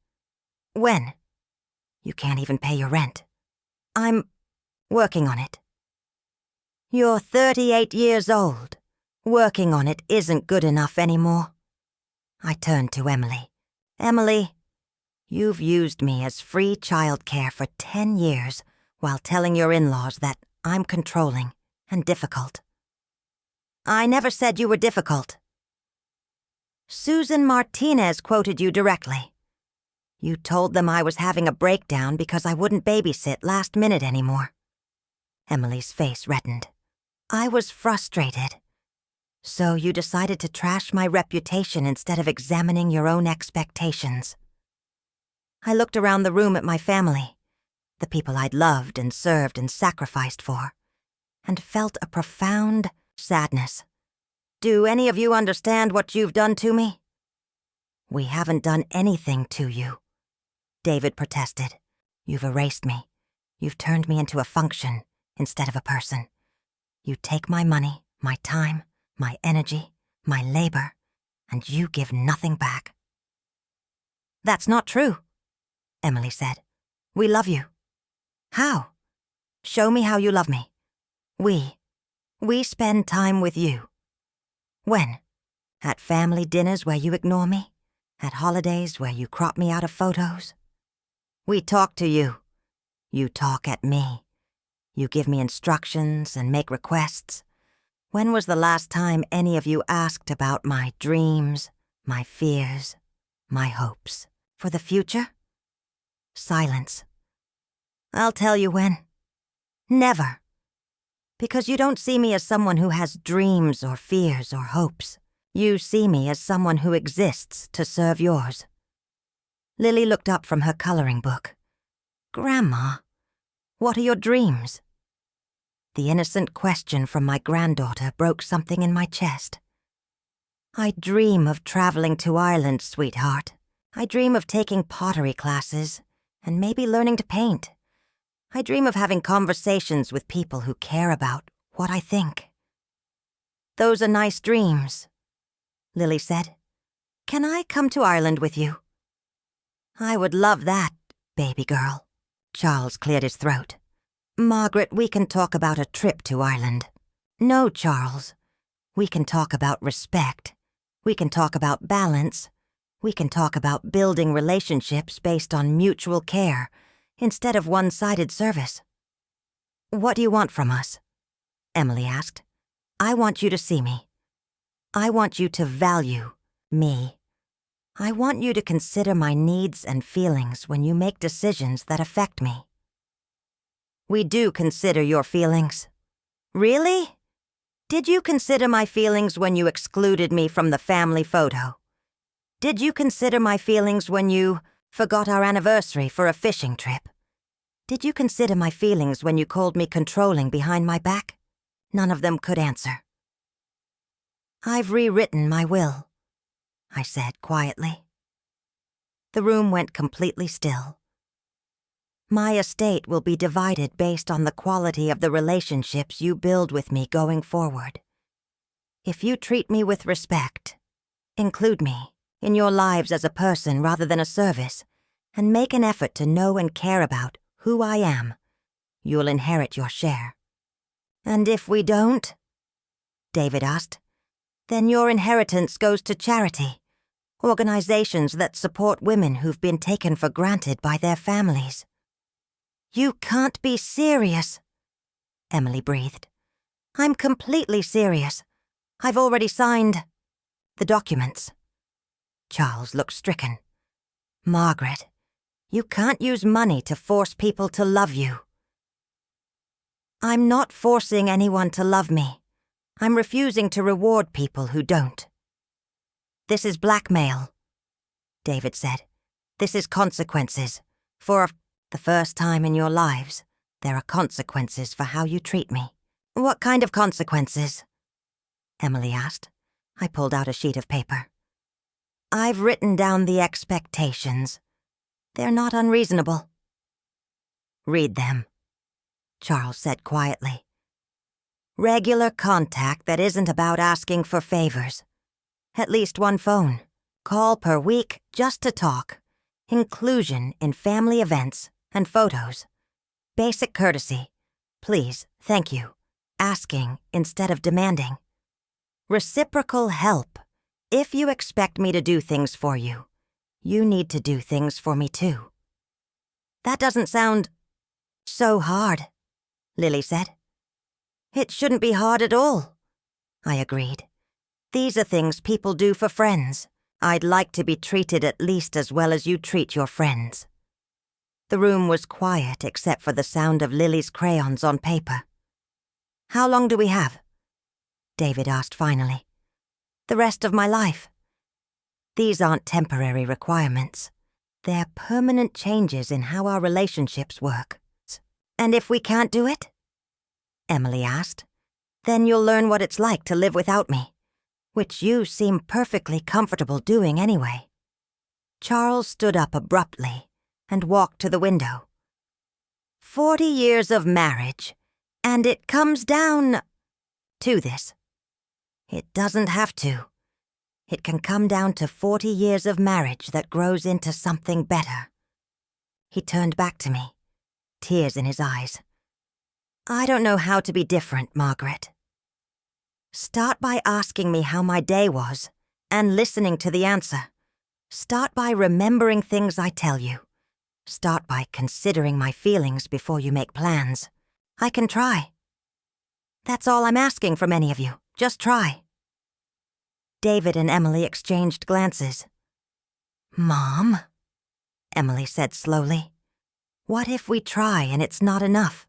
When? You can't even pay your rent. I'm working on it." "You're 38 years old. Working on it isn't good enough anymore." I turned to Emily. "Emily, you've used me as free childcare for 10 years while telling your in-laws that I'm controlling and difficult." "I never said you were difficult." "Susan Martinez quoted you directly. You told them I was having a breakdown because I wouldn't babysit last minute anymore." Emily's face reddened. "I was frustrated. So you decided to trash my reputation instead of examining your own expectations." I looked around the room at my family, the people I'd loved and served and sacrificed for, and felt a profound sadness. "Do any of you understand what you've done to me?" "We haven't done anything to you," David protested. "You've erased me. You've turned me into a function instead of a person. You take my money, my time, my energy, my labor, and you give nothing back." "That's not true," Emily said. "We love you." "How? Show me how you love me." We spend time with you." "When? At family dinners where you ignore me? At holidays where you crop me out of photos?" "We talk to you. You talk at me. You give me instructions and make requests. When was the last time any of you asked about my dreams, my fears, my hopes for the future?" Silence. "I'll tell you when. Never. Because you don't see me as someone who has dreams or fears or hopes. You see me as someone who exists to serve yours." Lily looked up from her coloring book. "Grandma, what are your dreams?" The innocent question from my granddaughter broke something in my chest. "I dream of traveling to Ireland, sweetheart. I dream of taking pottery classes and maybe learning to paint. I dream of having conversations with people who care about what I think." "Those are nice dreams," Lily said. "Can I come to Ireland with you?" "I would love that, baby girl." Charles cleared his throat. "Margaret, we can talk about a trip to Ireland." "No, Charles. We can talk about respect. We can talk about balance. We can talk about building relationships based on mutual care instead of one-sided service. What do you want from us? Emily asked. I want you to see me. I want you to value me. I want you to consider my needs and feelings when you make decisions that affect me. We do consider your feelings. Really? Did you consider my feelings when you excluded me from the family photo? Did you consider my feelings when you forgot our anniversary for a fishing trip? Did you consider my feelings when you called me controlling behind my back? None of them could answer. I've rewritten my will, I said quietly. The room went completely still. My estate will be divided based on the quality of the relationships you build with me going forward. If you treat me with respect, include me in your lives as a person rather than a service, and make an effort to know and care about who I am, you'll inherit your share. And if we don't, David asked, then your inheritance goes to charity, organizations that support women who've been taken for granted by their families. You can't be serious, Emily breathed. I'm completely serious. I've already signed the documents. Charles looked stricken. Margaret, you can't use money to force people to love you. I'm not forcing anyone to love me. I'm refusing to reward people who don't. This is blackmail, David said. This is consequences. For the first time in your lives, there are consequences for how you treat me. What kind of consequences? Emily asked. I pulled out a sheet of paper. I've written down the expectations. They're not unreasonable. Read them, Charles said quietly. Regular contact that isn't about asking for favors. At least one phone. Call per week just to talk. Inclusion in family events and photos. Basic courtesy. Please, thank you. Asking instead of demanding. Reciprocal help. If you expect me to do things for you, you need to do things for me too. That doesn't sound so hard, Lily said. It shouldn't be hard at all, I agreed. These are things people do for friends. I'd like to be treated at least as well as you treat your friends. The room was quiet except for the sound of Lily's crayons on paper. How long do we have? David asked finally. The rest of my life. These aren't temporary requirements. They're permanent changes in how our relationships work. And if we can't do it? Emily asked. Then you'll learn what it's like to live without me, which you seem perfectly comfortable doing anyway. Charles stood up abruptly and walked to the window. 40 years of marriage, and it comes down to this. It doesn't have to. It can come down to 40 years of marriage that grows into something better. He turned back to me, tears in his eyes. I don't know how to be different, Margaret. Start by asking me how my day was, and listening to the answer. Start by remembering things I tell you. Start by considering my feelings before you make plans. I can try. That's all I'm asking from any of you. Just try. David and Emily exchanged glances. Mom, Emily said slowly, what if we try and it's not enough?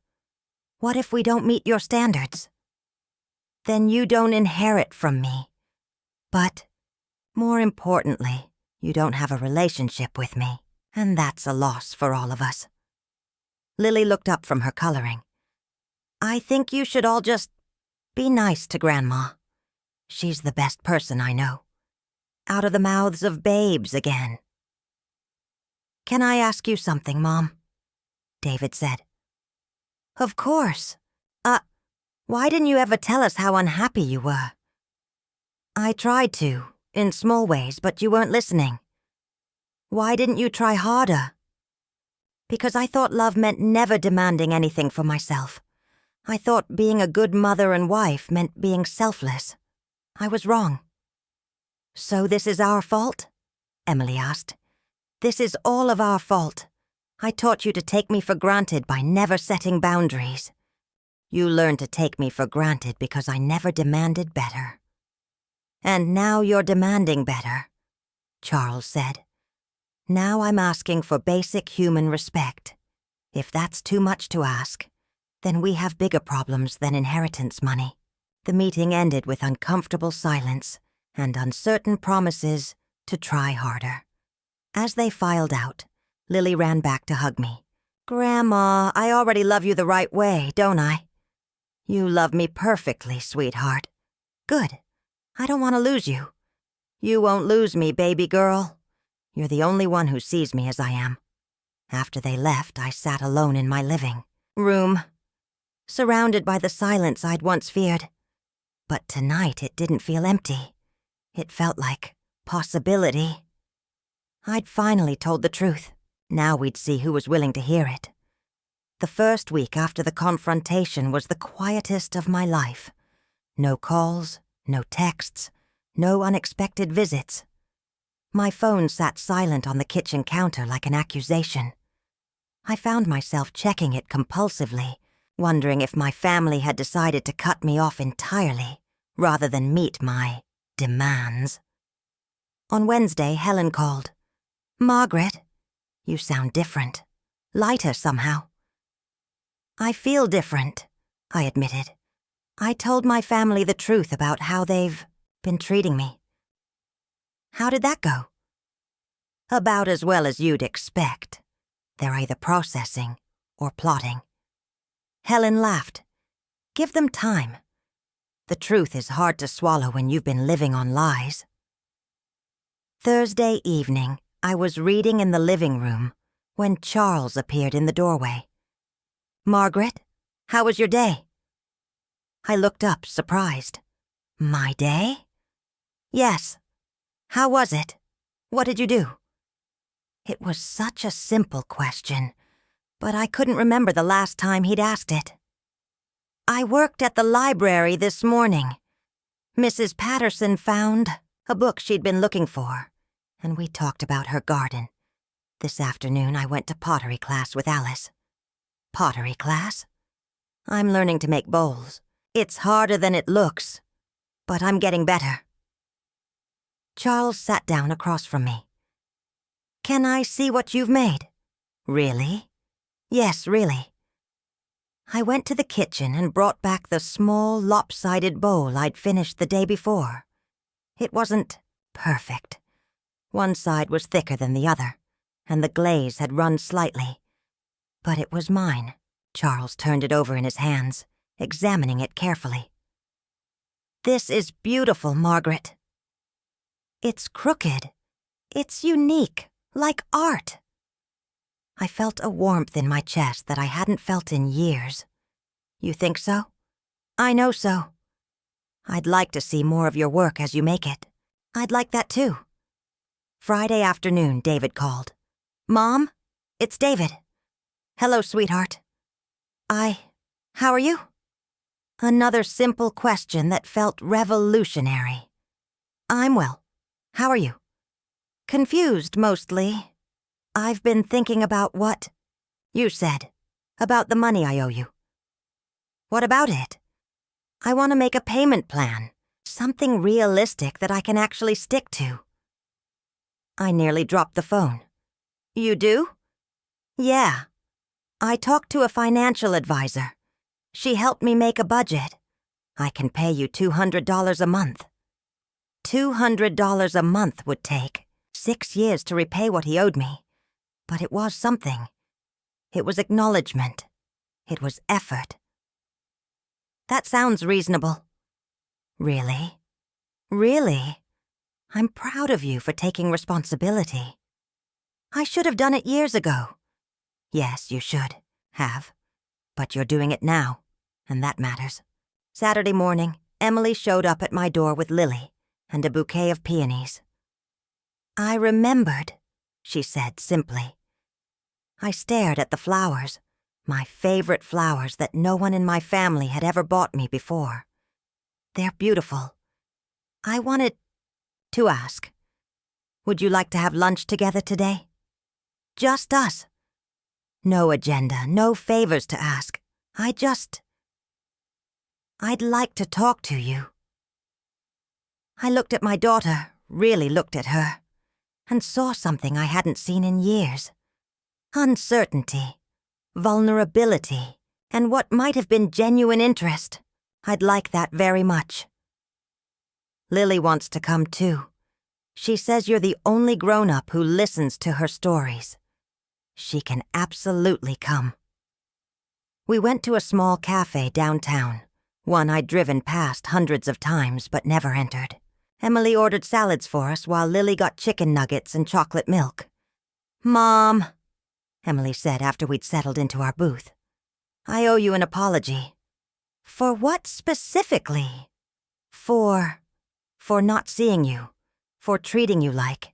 What if we don't meet your standards? Then you don't inherit from me. But, more importantly, you don't have a relationship with me, and that's a loss for all of us. Lily looked up from her coloring. I think you should all just be nice to Grandma. She's the best person I know. Out of the mouths of babes again. Can I ask you something, Mom? David said. Of course. Why didn't you ever tell us how unhappy you were? I tried to, in small ways, but you weren't listening. Why didn't you try harder? Because I thought love meant never demanding anything for myself. I thought being a good mother and wife meant being selfless. I was wrong. So this is our fault? Emily asked. "This is all of our fault. I taught you to take me for granted by never setting boundaries. You learned to take me for granted because I never demanded better." "And now you're demanding better," Charles said. "Now I'm asking for basic human respect. If that's too much to ask, then we have bigger problems than inheritance money." The meeting ended with uncomfortable silence and uncertain promises to try harder. As they filed out, Lily ran back to hug me. "Grandma, I already love you the right way, don't I?" "You love me perfectly, sweetheart." "Good. I don't want to lose you." "You won't lose me, baby girl. You're the only one who sees me as I am." After they left, I sat alone in my living room, surrounded by the silence I'd once feared. But tonight it didn't feel empty. It felt like possibility. I'd finally told the truth. Now we'd see who was willing to hear it. The first week after the confrontation was the quietest of my life. No calls, no texts, no unexpected visits. My phone sat silent on the kitchen counter like an accusation. I found myself checking it compulsively, wondering if my family had decided to cut me off entirely, rather than meet my demands. On Wednesday, Helen called. "Margaret, you sound different. Lighter somehow." "I feel different," I admitted. I told my family the truth about how they've been treating me. "How did that go?" "About as well as you'd expect. They're either processing or plotting." Helen laughed. "Give them time. The truth is hard to swallow when you've been living on lies." Thursday evening, I was reading in the living room when Charles appeared in the doorway. "Margaret, how was your day?" I looked up, surprised. "My day?" "Yes. How was it? What did you do?" It was such a simple question, but I couldn't remember the last time he'd asked it. "I worked at the library this morning. Mrs. Patterson found a book she'd been looking for, and we talked about her garden. This afternoon I went to pottery class with Alice." "Pottery class?" "I'm learning to make bowls. It's harder than it looks, but I'm getting better." Charles sat down across from me. "Can I see what you've made?" "Really?" "Yes, really." I went to the kitchen and brought back the small, lopsided bowl I'd finished the day before. It wasn't perfect. One side was thicker than the other, and the glaze had run slightly. But it was mine. Charles turned it over in his hands, examining it carefully. "This is beautiful, Margaret." "It's crooked. It's unique, like art." I felt a warmth in my chest that I hadn't felt in years. "You think so?" "I know so." "I'd like to see more of your work as you make it." "I'd like that too." Friday afternoon, David called. "Mom, it's David." "Hello, sweetheart." How are you?" Another simple question that felt revolutionary. "I'm well. How are you?" "Confused, mostly. I've been thinking about what you said, about the money I owe you." "What about it?" "I want to make a payment plan, something realistic that I can actually stick to." I nearly dropped the phone. "You do?" "Yeah. I talked to a financial advisor. She helped me make a budget. I can pay you $200 a month." $200 a month would take 6 years to repay what he owed me. But it was something. It was acknowledgement. It was effort. "That sounds reasonable." "Really? Really? I'm proud of you for taking responsibility." "I should have done it years ago." "Yes, you should have. But you're doing it now, and that matters." Saturday morning, Emily showed up at my door with Lily and a bouquet of peonies. "I remembered," she said simply. I stared at the flowers, my favorite flowers that no one in my family had ever bought me before. "They're beautiful. I wanted to ask, Would you like to have lunch together today? Just us. No agenda, no favors to ask. I'd like to talk to you. I looked at my daughter, really looked at her, and saw something I hadn't seen in years. Uncertainty, vulnerability, and what might have been genuine interest. I'd like that very much. Lily wants to come too. She says you're the only grown-up who listens to her stories. She can absolutely come. We went to a small cafe downtown, one I'd driven past hundreds of times but never entered. Emily ordered salads for us while Lily got chicken nuggets and chocolate milk. "Mom," Emily said after we'd settled into our booth, "I owe you an apology." "For what specifically?" For not seeing you, for treating you like,"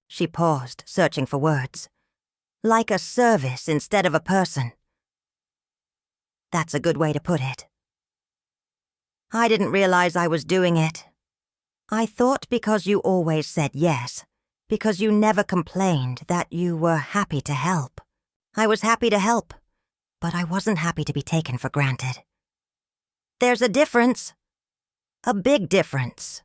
she paused, searching for words, "like a service instead of a person." That's a good way to put it. I didn't realize I was doing it. I thought because you always said yes, because you never complained, that you were happy to help. I was happy to help, but I wasn't happy to be taken for granted. There's a difference. A big difference.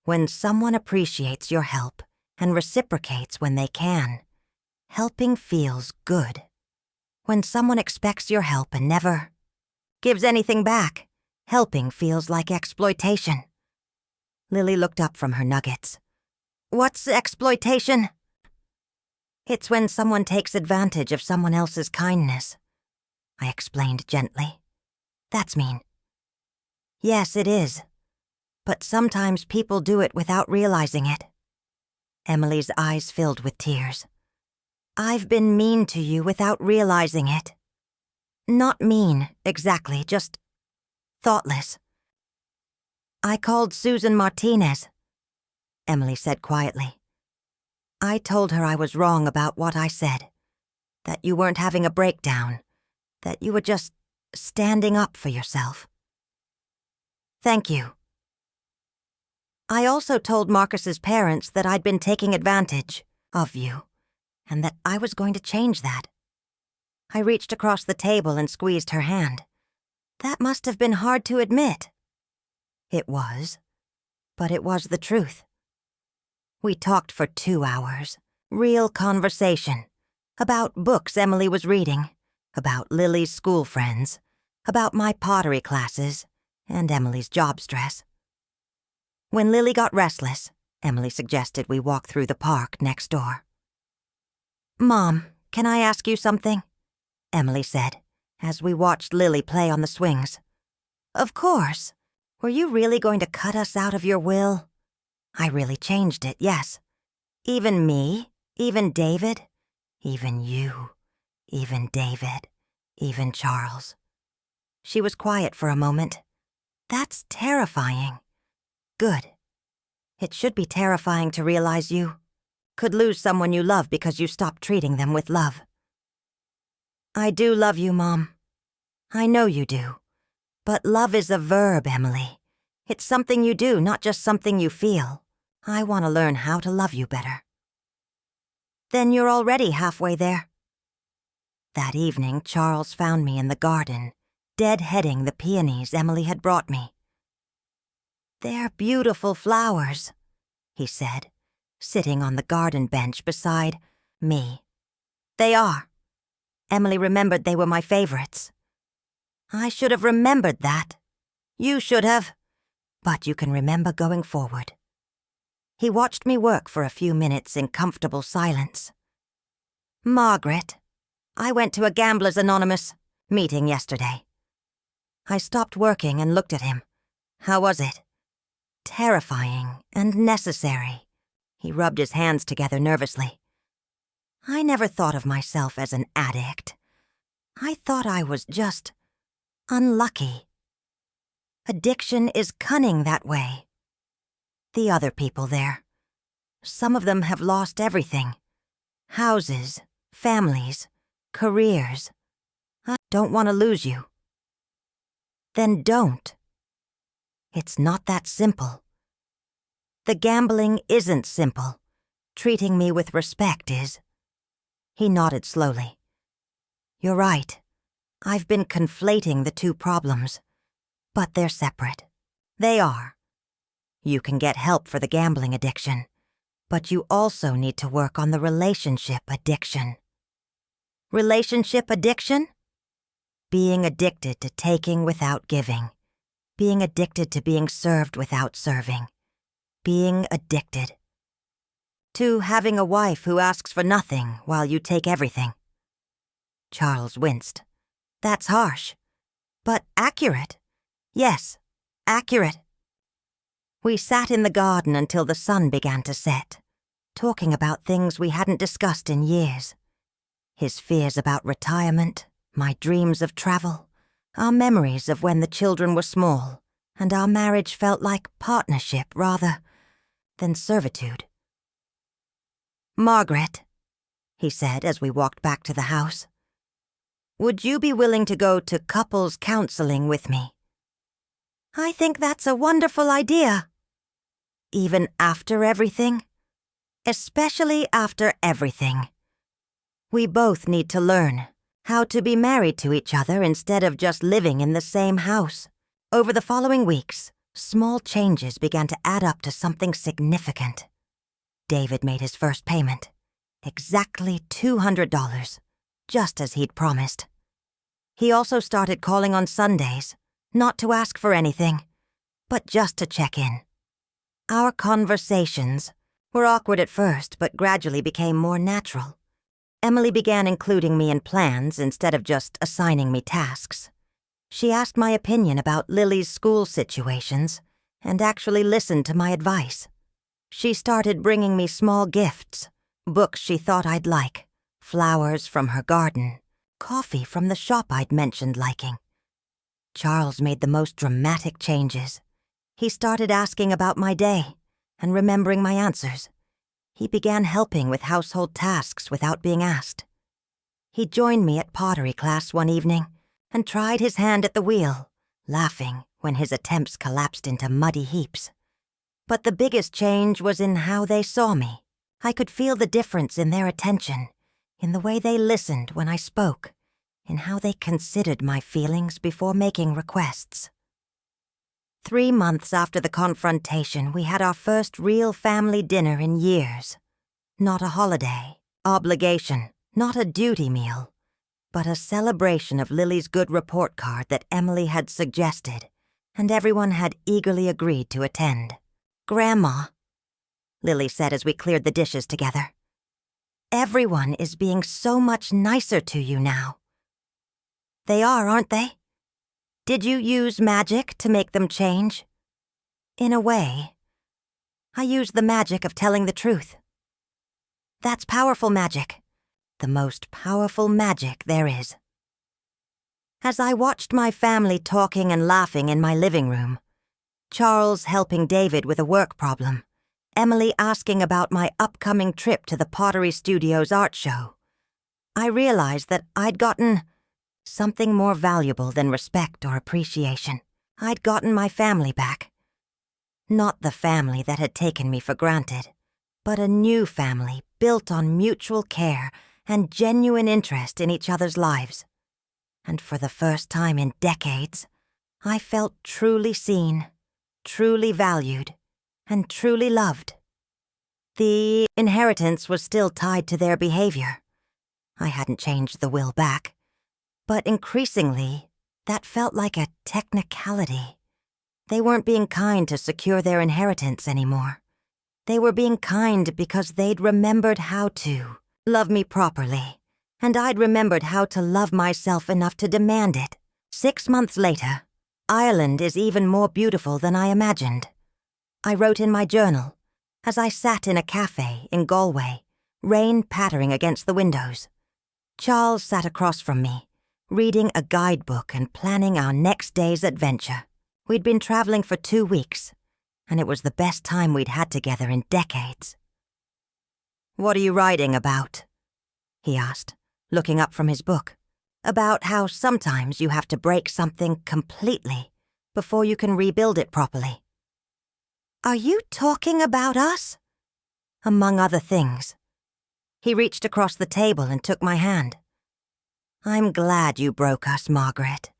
When someone appreciates your help and reciprocates when they can, helping feels good. When someone expects your help and never gives anything back, helping feels like exploitation. Lily looked up from her nuggets. "What's exploitation?" "It's when someone takes advantage of someone else's kindness," I explained gently. "That's mean." "Yes, it is. But sometimes people do it without realizing it." Emily's eyes filled with tears. "I've been mean to you without realizing it. Not mean, exactly, just thoughtless. I called Susan Martinez," Emily said quietly. "I told her I was wrong about what I said, that you weren't having a breakdown, that you were just standing up for yourself." "Thank you." I also told Marcus's parents that I'd been taking advantage of you, and that I was going to change that. I reached across the table and squeezed her hand. That must have been hard to admit. It was, but it was the truth. We talked for 2 hours, real conversation, about books Emily was reading, about Lily's school friends, about my pottery classes, and Emily's job stress. When Lily got restless, Emily suggested we walk through the park next door. "Mom, can I ask you something?" Emily said, as we watched Lily play on the swings. "Of course. Were you really going to cut us out of your will?" "I really changed it, yes. Even me, even David, even you, even David, even Charles." She was quiet for a moment. "That's terrifying." "Good. It should be terrifying to realize you could lose someone you love because you stopped treating them with love." "I do love you, Mom. I know you do. But love is a verb, Emily. It's something you do, not just something you feel. I want to learn how to love you better." "Then you're already halfway there." That evening, Charles found me in the garden, deadheading the peonies Emily had brought me. "They're beautiful flowers," he said, sitting on the garden bench beside me. "They are." Emily remembered they were my favorites. "I should have remembered that. You should have. But you can remember going forward." He watched me work for a few minutes in comfortable silence. "Margaret, I went to a Gamblers Anonymous meeting yesterday." I stopped working and looked at him. "How was it?" "Terrifying and necessary." He rubbed his hands together nervously. "I never thought of myself as an addict. I thought I was just unlucky. Addiction is cunning that way. The other people there, some of them have lost everything. Houses, families, careers. I don't want to lose you." "Then don't. It's not that simple. The gambling isn't simple. Treating me with respect is." He nodded slowly. "You're right. I've been conflating the two problems. But they're separate. They are. You can get help for the gambling addiction, but you also need to work on the relationship addiction." Relationship addiction? Being addicted to taking without giving. Being addicted to being served without serving. Being addicted to having a wife who asks for nothing while you take everything. Charles winced. That's harsh, but accurate. Yes, accurate. We sat in the garden until the sun began to set, talking about things we hadn't discussed in years. His fears about retirement, my dreams of travel, our memories of when the children were small, and our marriage felt like partnership rather than servitude. "Margaret," he said as we walked back to the house, "would you be willing to go to couples counseling with me?" "I think that's a wonderful idea." "Even after everything?" "Especially after everything. We both need to learn how to be married to each other instead of just living in the same house." Over the following weeks, small changes began to add up to something significant. David made his first payment. Exactly $200, just as he'd promised. He also started calling on Sundays, not to ask for anything, but just to check in. Our conversations were awkward at first, but gradually became more natural. Emily began including me in plans instead of just assigning me tasks. She asked my opinion about Lily's school situations and actually listened to my advice. She started bringing me small gifts, books she thought I'd like, flowers from her garden, coffee from the shop I'd mentioned liking. Charles made the most dramatic changes. He started asking about my day and remembering my answers. He began helping with household tasks without being asked. He joined me at pottery class one evening and tried his hand at the wheel, laughing when his attempts collapsed into muddy heaps. But the biggest change was in how they saw me. I could feel the difference in their attention, in the way they listened when I spoke, in how they considered my feelings before making requests. 3 months after the confrontation, we had our first real family dinner in years. Not a holiday, obligation, not a duty meal, but a celebration of Lily's good report card that Emily had suggested, and everyone had eagerly agreed to attend. "Grandma," Lily said as we cleared the dishes together, "everyone is being so much nicer to you now." "They are, aren't they? Did you use magic to make them change?" "In a way. I used the magic of telling the truth." "That's powerful magic. The most powerful magic there is." As I watched my family talking and laughing in my living room, Charles helping David with a work problem, Emily asking about my upcoming trip to the Pottery Studios art show, I realized that I'd gotten something more valuable than respect or appreciation. I'd gotten my family back. Not the family that had taken me for granted, but a new family built on mutual care and genuine interest in each other's lives. And for the first time in decades, I felt truly seen, truly valued, and truly loved. The inheritance was still tied to their behavior. I hadn't changed the will back, but increasingly, that felt like a technicality. They weren't being kind to secure their inheritance anymore. They were being kind because they'd remembered how to love me properly, and I'd remembered how to love myself enough to demand it. 6 months later, Ireland is even more beautiful than I imagined. I wrote in my journal, as I sat in a cafe in Galway, rain pattering against the windows. Charles sat across from me, reading a guidebook and planning our next day's adventure. We'd been traveling for 2 weeks, and it was the best time we'd had together in decades. "What are you writing about?" he asked, looking up from his book. "About how sometimes you have to break something completely before you can rebuild it properly." "Are you talking about us?" among other things. He reached across the table and took my hand. I'm glad you broke us, Margaret.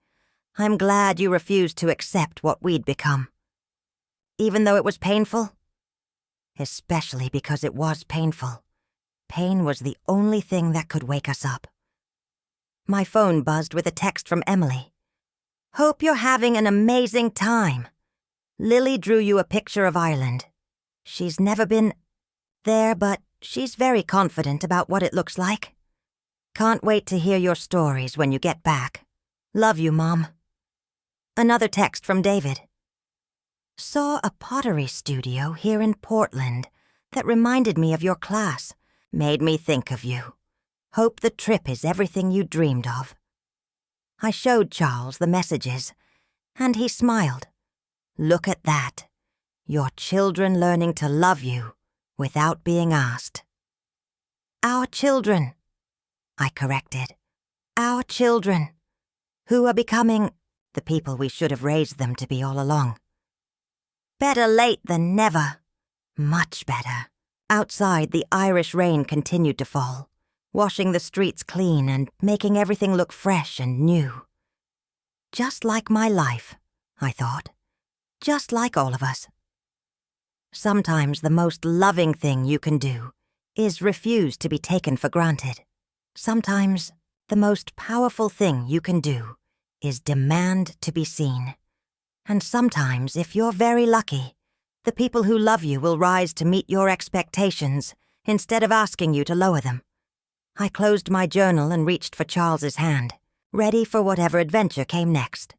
I'm glad you refused to accept what we'd become. Even though it was painful? Especially because it was painful. Pain was the only thing that could wake us up. My phone buzzed with a text from Emily. Hope you're having an amazing time. Lily drew you a picture of Ireland. She's never been there, but she's very confident about what it looks like. Can't wait to hear your stories when you get back. Love you, Mom. Another text from David. Saw a pottery studio here in Portland that reminded me of your class. Made me think of you. Hope the trip is everything you dreamed of. I showed Charles the messages, and he smiled. Look at that. Your children learning to love you without being asked. Our children, I corrected. Our children, who are becoming the people we should have raised them to be all along. Better late than never. Much better. Outside, the Irish rain continued to fall, washing the streets clean and making everything look fresh and new. Just like my life, I thought. Just like all of us. Sometimes the most loving thing you can do is refuse to be taken for granted. Sometimes the most powerful thing you can do is demand to be seen. And sometimes, if you're very lucky, the people who love you will rise to meet your expectations instead of asking you to lower them. I closed my journal and reached for Charles's hand, ready for whatever adventure came next.